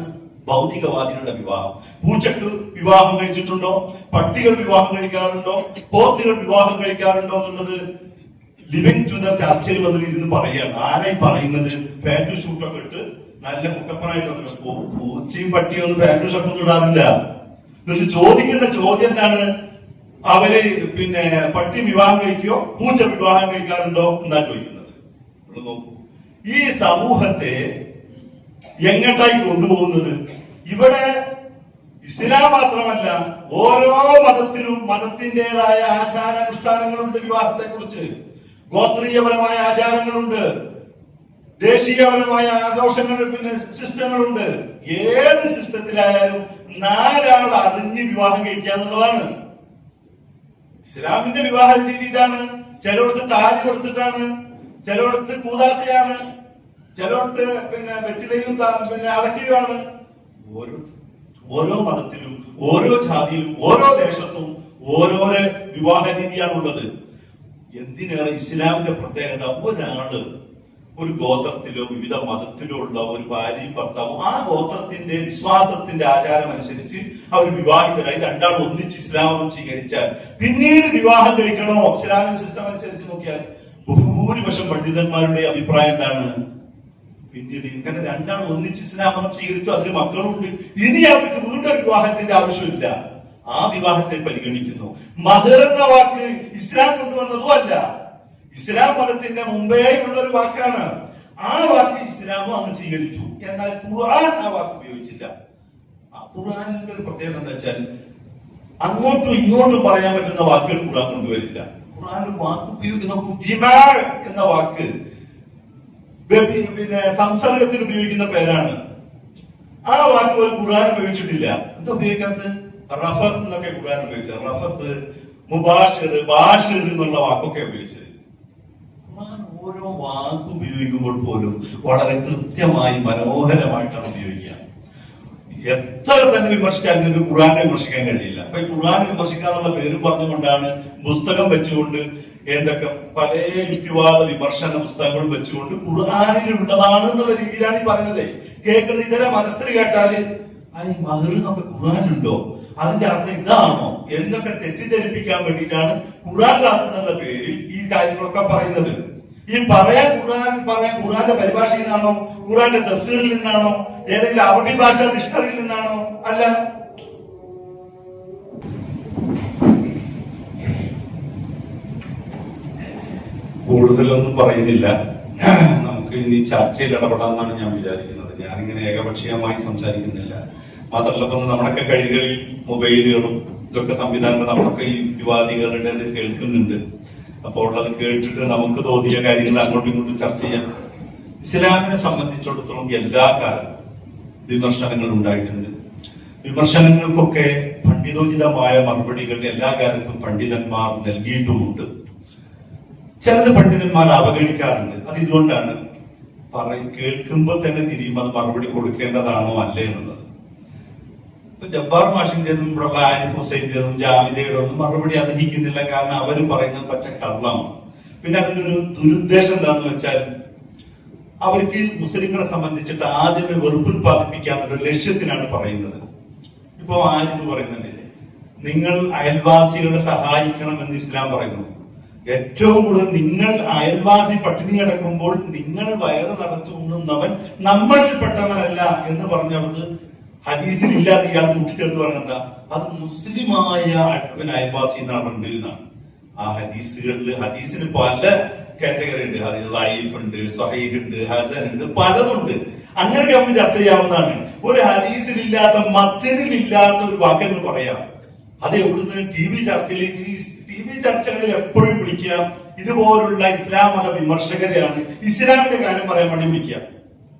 ഭൗതികവാദികളുടെ വിവാഹം. പൂച്ചക്ക് വിവാഹം കഴിച്ചിട്ടുണ്ടോ? പട്ടികൾ വിവാഹം കഴിക്കാറുണ്ടോ? പോത്തുകൾ വിവാഹം കഴിക്കാറുണ്ടോ എന്നുള്ളത് ലിവിംഗ് ടുഗദർ ചർച്ചയിൽ വന്ന് ഇരുന്ന് പറയാണ്. ആരായി പറയുന്നത്? പാന്റും ഷൂട്ടൊക്കെ ഇട്ട് നല്ല കുട്ടപ്പനായിട്ട് പൂച്ചയും പട്ടിയൊന്നും പാന്റും ഷർട്ടൊന്നും ഇടാറില്ല. എന്നിട്ട് ചോദിക്കുന്ന ചോദ്യം എന്താണ്? അവര് പിന്നെ പട്ടി വിവാഹം കഴിക്കോ പൂച്ച വിവാഹം കഴിക്കാറുണ്ടോ എന്നാ ചോദിക്കുന്നത്. നോക്കൂ, ഈ സമൂഹത്തെ എങ്ങോട്ടായി കൊണ്ടുപോകുന്നത്? ഇവിടെ ഇസ്ലാം മാത്രമല്ല, ഓരോ മതത്തിനും മതത്തിന്റേതായ ആചാരാനുഷ്ഠാനങ്ങളുണ്ട്. വിവാഹത്തെ കുറിച്ച് ഗോത്രീയപരമായ ആചാരങ്ങളുണ്ട്, ദേശീയപരമായ ആഘോഷങ്ങൾ, പിന്നെ സിസ്റ്റങ്ങളുണ്ട്. ഏത് സിസ്റ്റത്തിലായാലും 4 ആൾ അറിഞ്ഞ് വിവാഹം കഴിക്കുക എന്നുള്ളതാണ് ഇസ്ലാമിന്റെ വിവാഹ രീതി. ഇതാണ്. ചിലയിടത്ത് താലി കൊടുത്തിട്ടാണ്, ചിലയിടത്ത് കൂദാശയാണ്, ചിലയിടത്ത് പിന്നെ വെറ്റിലയും പിന്നെ അടക്കുകയാണ്. ഓരോ മതത്തിലും ഓരോ ജാതിയിലും ഓരോ ദേശത്തും ഓരോരോ വിവാഹ രീതിയാണുള്ളത്. എന്തിനേറെ ഇസ്ലാമിന്റെ പ്രത്യേകത, ഒരാള് ഒരു ഗോത്രത്തിലോ വിവിധ മതത്തിലോ ഉള്ള ഒരു ഭാര്യയും ഭർത്താവും ആ ഗോത്രത്തിന്റെ വിശ്വാസത്തിന്റെ ആചാരം അനുസരിച്ച് അവർ വിവാഹിതരായി രണ്ടാൾ ഒന്നിച്ച് ഇസ്ലാം മതം സ്വീകരിച്ചാൽ പിന്നീട് വിവാഹം കഴിക്കണോ ഇസ്ലാമിക സിസ്റ്റം അനുസരിച്ച് നോക്കിയാൽ ഭൂരിപക്ഷം പണ്ഡിതന്മാരുടെ അഭിപ്രായം എന്താണ്? പിന്നീട് ഇങ്ങനെ രണ്ടാൾ ഒന്നിച്ച് ഇസ്ലാം മതം സ്വീകരിച്ചു, അതിന് മക്കളുണ്ട്, ഇനി അവർക്ക് വീണ്ടും വിവാഹത്തിന്റെ ആവശ്യമില്ല, ആ വിവാഹത്തെ പരിഗണിക്കുന്നു. മഹർ എന്ന വാക്ക് ഇസ്ലാം കൊണ്ടുവന്നതും അല്ല, ഇസ്ലാം മതത്തിന്റെ മുമ്പേ ഉള്ള ഒരു വാക്കാണ്. ആ വാക്ക് ഇസ്ലാമും അങ്ങ് സ്വീകരിച്ചു. എന്നാൽ ഖുർആൻ ആ വാക്ക് ഉപയോഗിച്ചില്ല. ആ ഖുർആനിന്റെ ഒരു പ്രത്യേകത എന്താ വെച്ചാൽ അങ്ങോട്ടും ഇങ്ങോട്ടും പറയാൻ പറ്റുന്ന വാക്കുകൾ ഖുർആൻ കൊണ്ടുവരില്ല. ഖുർആൻ വാക്ക് ഉപയോഗിക്കുന്ന ജിമാ എന്ന വാക്ക് പിന്നെ സംസർഗത്തിൽ ഉപയോഗിക്കുന്ന പേരാണ്. ആ വാക്ക് ഒരു ഖുർആൻ ഉപയോഗിച്ചിട്ടില്ല. എന്താ ഉപയോഗിക്കാത്തത്? റഫത്ത് എന്നൊക്കെ ഖുർആൻ ഉപയോഗിച്ചത്. റഫത്ത്, മുബാഷിർ, ബാഷിർ എന്നുള്ള വാക്കൊക്കെ ഉപയോഗിച്ചത്. ഖുർആൻ ഓരോ വാക്ക് ഉപയോഗിക്കുമ്പോൾ പോലും വളരെ കൃത്യമായി മനോഹരമായിട്ടാണ് ഉപയോഗിക്കുക. എത്ര തന്നെ വിമർശിച്ചാൽ നിങ്ങൾക്ക് ഖുർആനെ വിമർശിക്കാൻ കഴിയില്ല. അപ്പൊ ഈ ഖുർആൻ വിമർശിക്കാനുള്ള പേര് പറഞ്ഞുകൊണ്ടാണ് പുസ്തകം വെച്ചുകൊണ്ട് എന്തൊക്കെ പല യുക്തിവാദ വിമർശന പുസ്തകങ്ങളും വെച്ചുകൊണ്ട് ഖുർആനിലുള്ളതാണ് എന്നുള്ള രീതിയിലാണ് ഈ പറഞ്ഞത്. കേൾക്കുന്ന ഇതര മനസ്ത്രീ കേട്ടാല് മഹർ എന്നൊക്കെ ഖുർആനിലുണ്ടോ, അതിന്റെ അർത്ഥം ഇതാണോ എന്നൊക്കെ തെറ്റിദ്ധരിപ്പിക്കാൻ വേണ്ടിയിട്ടാണ് ഖുർആൻ ക്ലാസ് എന്നുള്ള പേരിൽ ഈ കാര്യങ്ങളൊക്കെ പറയുന്നത്. ഈ പറയാൻ ഖുർആന്റെ പരിഭാഷയിൽ നിന്നാണോ, ഖുർആന്റെ തഫ്സീറിൽ നിന്നാണോ, ഏതെങ്കിലും അറബി ഭാഷ ഡിക്ഷണറിയിൽ നിന്നാണോ? അല്ല. കൂടുതലൊന്നും പറയുന്നില്ല. നമുക്ക് ഇനി ചർച്ചയിൽ ഇടപെടാമെന്നാണ് ഞാൻ വിചാരിക്കുന്നത്. ഞാനിങ്ങനെ ഏകപക്ഷീയമായി സംസാരിക്കുന്നില്ല. മാത്രമല്ല ഇപ്പം നമ്മുടെയൊക്കെ കഴികളിൽ മൊബൈലുകളും ഇതൊക്കെ സംവിധാനങ്ങൾ നമ്മളൊക്കെ ഈ യുവാദികളുടെ കേൾക്കുന്നുണ്ട്. അപ്പോൾ അത് കേട്ടിട്ട് നമുക്ക് തോന്നിയ കാര്യങ്ങൾ അങ്ങോട്ടും ഇങ്ങോട്ടും ചർച്ച ചെയ്യാം. ഇസ്ലാമിനെ സംബന്ധിച്ചിടത്തോളം എല്ലാ കാലത്തും വിമർശനങ്ങൾ ഉണ്ടായിട്ടുണ്ട്. വിമർശനങ്ങൾക്കൊക്കെ പണ്ഡിതോചിതമായ മറുപടികൾ എല്ലാ കാലത്തും പണ്ഡിതന്മാർ നൽകിയിട്ടുമുണ്ട്. ചിലത് പണ്ഡിതന്മാർ അവഗണിക്കാറുണ്ട്. അത് ഇതുകൊണ്ടാണ് കേൾക്കുമ്പോൾ തന്നെ തിരിയും അത് മറുപടി കൊടുക്കേണ്ടതാണോ അല്ലേ എന്നുള്ളത്. ഇപ്പൊ ജബ്ബാർ മാഷിന്റേതും ഇവിടെയുള്ള ആരിഫ് ഹുസൈന്റേതും ജാമിദയുടെ ഒന്നും മറുപടി അർഹിക്കുന്നില്ല. കാരണം അവർ പറയുന്നത് പച്ച കള്ളമാണ്. പിന്നെ അതിന്റെ ഒരു ദുരുദ്ദേശം എന്താന്ന് വെച്ചാൽ അവർക്ക് മുസ്ലിങ്ങളെ സംബന്ധിച്ചിട്ട് ആദ്യമേ വെറുപ്പുൽപാദിപ്പിക്കാനുള്ള ലക്ഷ്യത്തിനാണ് പറയുന്നത്. ഇപ്പൊ ആരിഫ് പറയുന്നുണ്ടല്ലേ, നിങ്ങൾ അയൽവാസികളെ സഹായിക്കണം എന്ന് ഇസ്ലാം പറയുന്നു. ഏറ്റവും കൂടുതൽ നിങ്ങൾ അയൽവാസി പട്ടിണി കിടക്കുമ്പോൾ നിങ്ങൾ വയറ് നിറച്ചു ഉണ്ണുന്നവൻ നമ്മളിൽപ്പെട്ടവനല്ല എന്ന് പറഞ്ഞവർക്ക് ഹദീസിൽ ഇല്ലാത്ത ഇയാൾ കൂട്ടിച്ചേർത്ത് പറഞ്ഞെന്താ, അത് മുസ്ലിമായ അയൽവാസി എന്നാണ് എന്നാണ്. ആ ഹദീസിന് പല കാറ്റഗറി ഉണ്ട്. ലൈഫ് ഉണ്ട്, സ്വഹീഹ് ഉണ്ട്, ഹസൻ ഉണ്ട്, പലതുണ്ട്. അങ്ങനെ നമുക്ക് ചർച്ച ചെയ്യാവുന്നതാണ്. ഒരു ഹദീസിലില്ലാത്ത മത്തനിലില്ലാത്ത ഒരു വാക്കെന്ന് പറയാം. അത് എവിടുന്ന് ടി വി ചർച്ചകളിൽ എപ്പോഴും വിളിക്കുക ഇതുപോലുള്ള ഇസ്ലാം മത വിമർശകരെയാണ്. ഇസ്ലാമിന്റെ കാര്യം പറയാൻ വേണ്ടി വിളിക്കുക.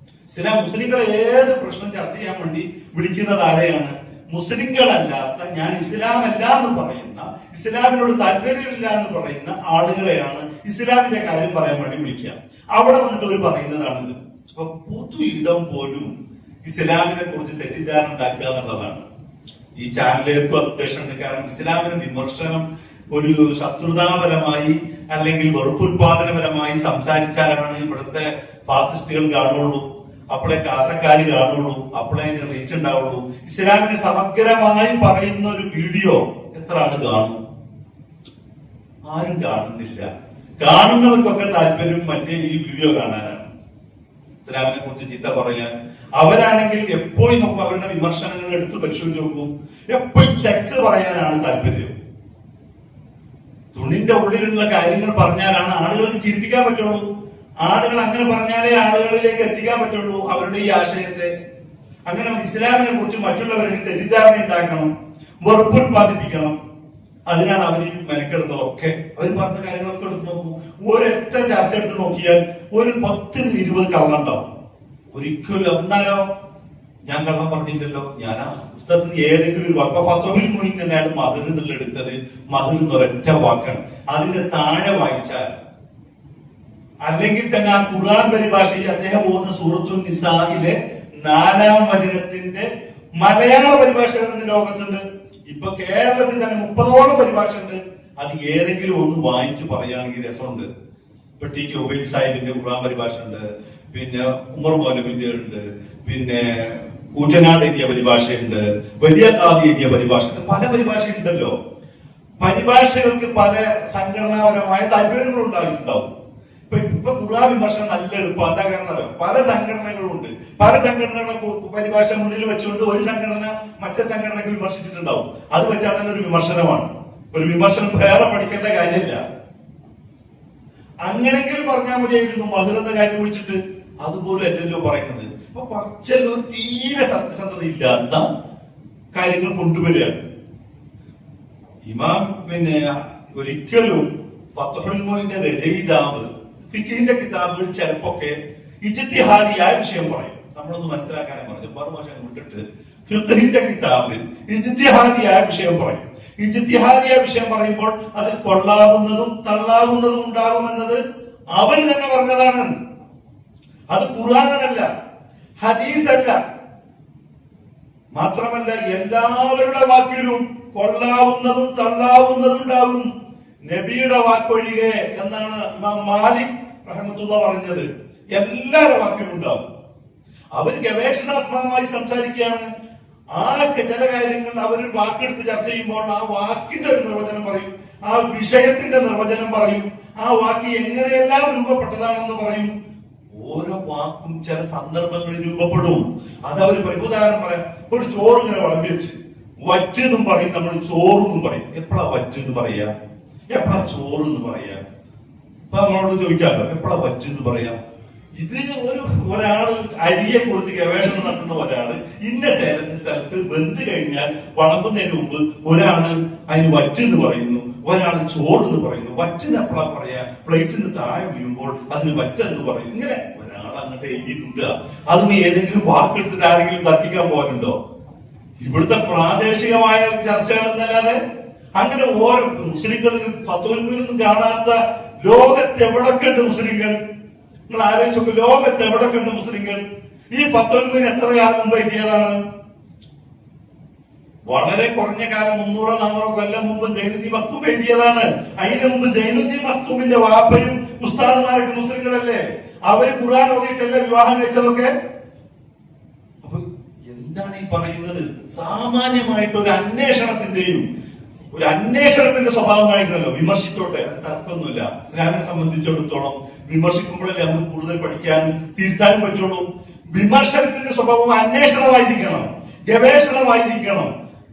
മുസ്ലിങ്ങളെ ഏത് പ്രശ്നം ചർച്ച ചെയ്യാൻ വേണ്ടി വിളിക്കുന്നത് ആരെയാണ്? മുസ്ലിങ്ങളല്ലാത്ത, ഞാൻ ഇസ്ലാം അല്ല എന്ന് പറയുന്ന, ഇസ്ലാമിനോട് താല്പര്യമില്ല എന്ന് പറയുന്ന ആളുകളെയാണ് ഇസ്ലാമിന്റെ കാര്യം പറയാൻ വേണ്ടി വിളിക്കുക. അവിടെ വന്നിട്ട് അവർ പറയുന്നതാണിത്. അപ്പൊ പൊതു ഇടം പോലും ഇസ്ലാമിനെ കുറിച്ച് തെറ്റിദ്ധാരണ ഉണ്ടാക്കുക എന്നുള്ളതാണ്. ഈ ചാനലുകൾക്കും അത് ഉദ്ദേശമുണ്ട്. കാരണം ഇസ്ലാമിന്റെ വിമർശനം ഒരു ശത്രുതാപരമായി അല്ലെങ്കിൽ വെറുപ്പുൽപാദനപരമായി സംസാരിച്ചാലാണ് ഇവിടുത്തെ ഫാസിസ്റ്റുകൾ കാണുള്ളൂ, അപ്പോഴേ കാസക്കാര് കാണുള്ളൂ, അപ്പോഴേ റീച്ച് ഉണ്ടാവുള്ളൂ. ഇസ്ലാമിനെ സമഗ്രമായി പറയുന്ന ഒരു വീഡിയോ എത്ര ആള് കാണും? ആരും കാണുന്നില്ല. കാണുന്നവർക്കൊക്കെ താല്പര്യം മറ്റേ ഈ വീഡിയോ കാണാനാണ്, ഇസ്ലാമിനെ കുറിച്ച് ചീത്ത പറയാൻ. അവരാണെങ്കിൽ എപ്പോഴും നോക്കും, അവരുടെ വിമർശനങ്ങൾ എടുത്ത് പരിശോധിച്ച് നോക്കും, എപ്പോഴും സെക്സ് പറയാനാണ് താല്പര്യം. തുണിന്റെ ഉള്ളിലുള്ള കാര്യങ്ങൾ പറഞ്ഞാലാണ് ആളുകൾക്ക് ചിരിപ്പിക്കാൻ പറ്റുള്ളൂ. ആളുകൾ അങ്ങനെ പറഞ്ഞാലേ ആളുകളിലേക്ക് എത്തിക്കാൻ പറ്റുള്ളൂ അവരുടെ ഈ ആശയത്തെ. അങ്ങനെ ഇസ്ലാമിനെ കുറിച്ച് മറ്റുള്ളവരുടെ തെറ്റിദ്ധാരണ ഉണ്ടാക്കണം, വെറുപ്പുൽപാദിപ്പിക്കണം. അതിനാണ് അവർ മെനക്കെടുത്തതൊക്കെ. അവർ പറഞ്ഞ കാര്യങ്ങളൊക്കെ എടുത്ത് നോക്കൂ. ഒരൊറ്റ ചർച്ച എടുത്ത് നോക്കിയാൽ ഒരു 10-20 കള്ളം ഉണ്ടാവും. ഒരിക്കലും എന്നാലോ ഞാൻ കള്ളം പറഞ്ഞില്ലല്ലോ, ഞാൻ ആ പുസ്തകത്തിൽ ഏതെങ്കിലും ഒരു വാക്ക് ഫത്വഹിൽ മുയിൻ തന്നെയാണ് മഹർ എന്നുള്ള എടുത്തത്. മഹർ എന്നൊരൊറ്റ വാക്കാണ്. അതിന്റെ താഴെ വായിച്ചാൽ അല്ലെങ്കിൽ തന്നെ ആ ഖുർആൻ പരിഭാഷയിൽ അദ്ദേഹം പോകുന്ന സൂറത്തുൽ നിസായിലെ 4-ാം വചനത്തിന്റെ മലയാള പരിഭാഷകൾ ഇന്ന് ലോകത്തുണ്ട്. ഇപ്പൊ കേരളത്തിൽ തന്നെ 30ഓളം പരിഭാഷ ഉണ്ട്. അത് ഏതെങ്കിലും ഒന്ന് വായിച്ച് പറയുകയാണെങ്കിൽ രസമുണ്ട്. ഇപ്പൊ ടി കെ ഉബൈദ് സാഹിബിന്റെ ഖുർആൻ പരിഭാഷ ഉണ്ട്, പിന്നെ ഉമർ മൗലവിന്റെ ഉണ്ട്, പിന്നെ കൂറ്റനാട് എഴുതിയ പരിഭാഷയുണ്ട്, വലിയ കാതി എഴുതിയ പരിഭാഷയുണ്ട്. പല പരിഭാഷയുണ്ടല്ലോ. പരിഭാഷകൾക്ക് പല സംഘടനാപരമായ താല്പര്യങ്ങൾ ഉണ്ടായിട്ടുണ്ടാവും. ഇപ്പൊ ഖുർആൻ വിമർശനം നല്ല എളുപ്പം. എന്താ കാരണം? പല സംഘടനകളുണ്ട്. പല സംഘടനകളെ പരിഭാഷ മുന്നിൽ വെച്ചുകൊണ്ട് ഒരു സംഘടന മറ്റേ സംഘടനയ്ക്ക് വിമർശിച്ചിട്ടുണ്ടാവും. അത് വെച്ചാൽ തന്നെ ഒരു വിമർശനമാണ്. ഒരു വിമർശനം വേറെ പഠിക്കേണ്ട കാര്യമില്ല. അങ്ങനെങ്കിലും പറഞ്ഞാൽ മതിയായിരുന്നു. മധുരത്തെ കാര്യം വിളിച്ചിട്ട് അതുപോലും അല്ലല്ലോ പറയുന്നത്. അപ്പൊ പറച്ചല്ലോ തീരെ സത്യസന്ധത ഇല്ലാത്ത കാര്യങ്ങൾ കൊണ്ടുവരികയാണ് ഇമാം. പിന്നെ ഒരിക്കലും ഫത്ഹുൽ മുഈന്റെ രചയിതാവ് ഫിഖിന്റെ കിതാബുകൾ ചിലപ്പൊക്കെ ഇജ്തിഹാദിയായ വിഷയം പറയും. നമ്മളൊന്ന് മനസ്സിലാക്കാനും പറഞ്ഞു മറുവശം വിട്ടിട്ട് ഫിഖിന്റെ കിതാബിൽ ഇജ്തിഹാദിയായ വിഷയം പറയും. ഇജ്തിഹാദിയായ വിഷയം പറയുമ്പോൾ അതിൽ കൊള്ളാവുന്നതും തള്ളാവുന്നതും ഉണ്ടാകുമെന്നത് അവൻ തന്നെ പറഞ്ഞതാണ്. അത് ഖുർആനല്ല, ഹദീസല്ല. മാത്രമല്ല എല്ലാവരുടെ വാക്കിലും കൊള്ളാവുന്നതും തള്ളാവുന്നതും ഉണ്ടാവും, നബിയുടെ വാക്കൊഴികെ എന്നാണ് ഇമാം മാലിക് റഹ്മത്തുള്ളാഹി പറഞ്ഞത്. എല്ലാവരുടെ വാക്കിലും ഉണ്ടാവും. അവർ ഗവേഷണാത്മകമായി സംസാരിക്കുകയാണ്. ആ ചില കാര്യങ്ങൾ അവർ വാക്കെടുത്ത് ചർച്ച ചെയ്യുമ്പോൾ ആ വാക്കിന്റെ ഒരു നിർവചനം പറയും, ആ വിഷയത്തിന്റെ നിർവചനം പറയും, ആ വാക്ക് എങ്ങനെയെല്ലാം രൂപപ്പെട്ടതാണെന്ന് പറയും. ഓരോ വാക്കും ചില സന്ദർഭങ്ങളിൽ രൂപപ്പെടും. അത് അവർ ഉദാഹരണം പറയാം. ഒരു ചോറ് ഇങ്ങനെ വിളമ്പി വെച്ച് വറ്റ് എന്നും പറയും, നമ്മൾ ചോറെന്നും പറയും. എപ്പോഴാ വറ്റ് എന്ന് പറയാ, എപ്പോഴാ ചോറ് എന്ന് പറയാ? അപ്പൊ നമ്മളോട് ചോദിക്കാമല്ലോ, എപ്പോഴാ വറ്റ് എന്ന് പറയാം? ഇത് ഒരാള് അരിയെ കുറിച്ച് ഗവേഷണം നടത്തുന്ന ഒരാള് ഇന്ന സ്ഥലത്ത് വെന്ത് കഴിഞ്ഞാൽ വളമ്പുന്നതിന് മുമ്പ് ഒരാള് അതിന് വറ്റ് എന്ന് പറയുന്നു, ഒരാള് ചോറ് എന്ന് പറയുന്നു. വറ്റിന് എപ്പോഴാ പറയാ? പ്ലേറ്റിന് താഴെ വീഴുമ്പോൾ അതിന് വറ്റെന്ന് പറയും. ഇങ്ങനെ ഒരാൾ അങ്ങോട്ട് എഴുതിയിട്ടുണ്ട്. അതും ഏതെങ്കിലും വാക്കെടുത്തിട്ട് ആരെങ്കിലും തർക്കിക്കാൻ പോകാനുണ്ടോ? ഇവിടുത്തെ പ്രാദേശികമായ ചർച്ചകൾ എന്നല്ലാതെ അങ്ങനെ ഓരോ മുസ്ലിങ്ങളിൽ ഫത്വൽമീനൊന്നും കാണാത്ത ലോകത്തെവിടൊക്കെ ഉണ്ട് മുസ്ലിങ്ങൾ? നിങ്ങൾ ആലോചിച്ചോക്ക്, ലോകത്ത് എവിടൊക്കെ ഉണ്ട് മുസ്ലിങ്ങൾ? ഈ 19 എത്ര കാലം മുമ്പ് എഴുതിയതാണ്? വളരെ കുറഞ്ഞ കാലം, 300-400 കൊല്ലം മുമ്പ് സൈനുദ്ദീൻ മഖ്തൂം എഴുതിയതാണ്. അതിന് മുമ്പ് സൈനുദ്ദീൻ മഖ്തൂമിന്റെ വാപ്പയും ഉസ്താദുമാരൊക്കെ മുസ്ലിങ്ങളല്ലേ? അവര് ഖുർആൻ ഓതിയിട്ടല്ലേ വിവാഹം കഴിച്ചതൊക്കെ? അപ്പൊ എന്താണ് ഈ പറയുന്നത്? സാമാന്യമായിട്ട് ഒരു അന്വേഷണത്തിന്റെ സ്വഭാവം കാണിക്കണല്ലോ. വിമർശിച്ചോട്ടെ, തർക്കമൊന്നുമില്ല. ഇസ്ലാമിനെ സംബന്ധിച്ചിടത്തോളം വിമർശിക്കുമ്പോഴല്ലേ നമുക്ക് കൂടുതൽ പഠിക്കാനും തിരുത്താനും പറ്റുള്ളൂ. വിമർശനത്തിന്റെ സ്വഭാവം അന്വേഷണമായിരിക്കണം, ഗവേഷണമായിരിക്കണം.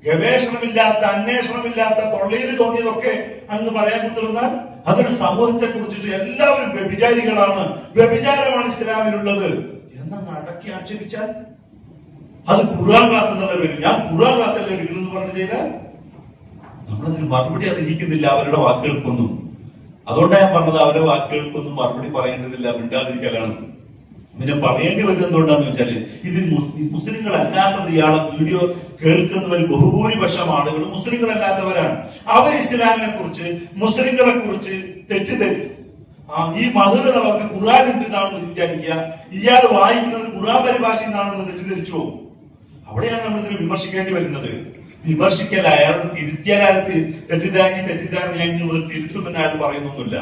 ഗവേഷണമില്ലാത്ത, അന്വേഷണമില്ലാത്ത തൊള്ളയിൽ തോന്നിയതൊക്കെ അങ്ങ് പറയാൻ കുത്തിരുന്നാൽ അതൊരു സമൂഹത്തെ കുറിച്ചിട്ട് എല്ലാവരും വ്യഭിചാരികളാണ്, വ്യഭിചാരമാണ് ഇസ്ലാമിലുള്ളത് എന്നങ്ങ് അടക്കി ആക്ഷേപിച്ചാൽ അത് ഖുർആൻ ക്ലാസ് എന്നുള്ള പേര്, ഞാൻ ഖുർആൻ ക്ലാസ് അല്ലേ എടുക്കുന്നു പറഞ്ഞു ചെയ്താൽ നമ്മളതിന് മറുപടി അറിയിക്കുന്നില്ല അവരുടെ വാക്കുകൾക്കൊന്നും. അതുകൊണ്ടാണ് ഞാൻ പറഞ്ഞത് അവരുടെ വാക്കുകൾക്കൊന്നും മറുപടി പറയേണ്ടതില്ല, മിണ്ടാതിരിക്കലാണ്. പിന്നെ പറയേണ്ടി വരുന്നത് എന്തുകൊണ്ടാന്ന് വെച്ചാല് ഇതിൽ മുസ്ലിങ്ങളല്ലാത്തവർ ഇയാളെ വീഡിയോ കേൾക്കുന്നവർ ബഹുഭൂരിപക്ഷം ആളുകൾ മുസ്ലിങ്ങളല്ലാത്തവരാണ്. അവർ ഇസ്ലാമിനെ കുറിച്ച്, മുസ്ലിങ്ങളെ കുറിച്ച് തെറ്റിദ്ധരിക്കും. ഈ മധുരകളൊക്കെ ഖുർആൻ ഉണ്ട് എന്നാണ് വിചാരിക്കുക. ഇയാൾ വായിക്കുന്നത് ഖുർആൻ പരിഭാഷ എന്നാണെന്ന് തെറ്റിദ്ധരിച്ചു പോകും. അവിടെയാണ് നമ്മൾ ഇതിനെ വിമർശിക്കേണ്ടി വരുന്നത്. വിമർശിക്കല്ല, അയാളോട് തിരുത്തിയാൽ തെറ്റിദ്ധാരണ ഞാൻ ഇനി മുതൽ തിരുത്തുമെന്ന് അയാൾ പറയുന്നൊന്നുമില്ല.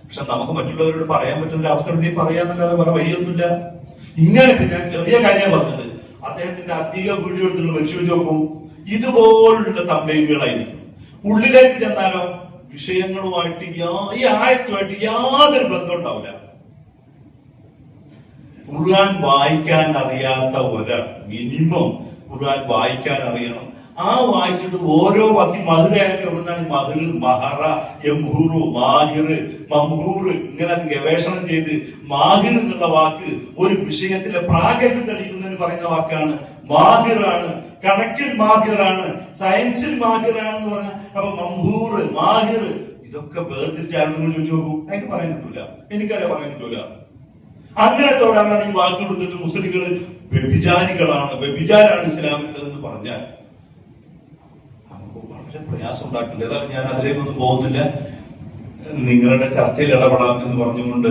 പക്ഷെ നമുക്ക് മറ്റുള്ളവരോട് പറയാൻ പറ്റുന്ന അവസരത്തിൽ പറയാന്നല്ലാതെ വേറെ വഴിയൊന്നുമില്ല. ഇങ്ങനെ ഞാൻ ചെറിയ കാര്യം പറഞ്ഞത്, അദ്ദേഹത്തിന്റെ അധിക വീഡിയോ എടുത്തുള്ള പരിശോധിച്ച് നോക്കും, ഇതുപോലുള്ള തമ്പേലുകളായിരിക്കും. ഉള്ളിലേക്ക് ചെന്നാലോ വിഷയങ്ങളുമായിട്ട് ഈ ആയത്തുമായിട്ട് യാതൊരു ബന്ധം ഉണ്ടാവില്ല. ഖുർആൻ വായിക്കാൻ അറിയാത്ത ഒരാൾ മിനിമം ഖുർആൻ വായിക്കാൻ അറിയണം. ആ വായിച്ചിട്ട് ഓരോ വാക്കി മധുരയൊക്കെ എവിടുന്നാണ് മധുര്, മഹറ, എംഹൂറു, മാഹിർ, മംഹൂർ, ഇങ്ങനെ അത് ഗവേഷണം ചെയ്ത് മാഹിർ എന്നുള്ള വാക്ക് ഒരു വിഷയത്തിലെ പ്രാഗൽഭ്യം തെളിയിക്കുന്നതിന് പറയുന്ന വാക്കാണ്. മാഹിറാണ്, കണക്കിൽ മാഹിറാണ്, സയൻസിൽ മാഹിറാണെന്ന് പറഞ്ഞ അപ്പൊ മംഹൂർ, മാഹിർ ഇതൊക്കെ വേർതിരിച്ചാണെന്ന് ചോദിച്ചു നോക്കൂ, എനിക്ക് പറയാൻ കിട്ടൂല, എനിക്കറിയാൻ പറയാൻ കിട്ടൂല. അങ്ങനത്തെ ഒരാളാണ് ഈ വാക്ക് കൊടുത്തിട്ട് മുസ്ലിങ്ങൾ വ്യഭിചാരികളാണ്, വ്യഭിചാരാണ് ഇസ്ലാമിൻ്റെതെന്ന് പറഞ്ഞാൽ വളരെ പ്രയാസം ഉണ്ടാക്കില്ല. ഏതായാലും ഞാൻ അതിലേക്കൊന്നും പോകുന്നില്ല. നിങ്ങളുടെ ചർച്ചയിൽ ഇടപെടാം എന്ന് പറഞ്ഞുകൊണ്ട്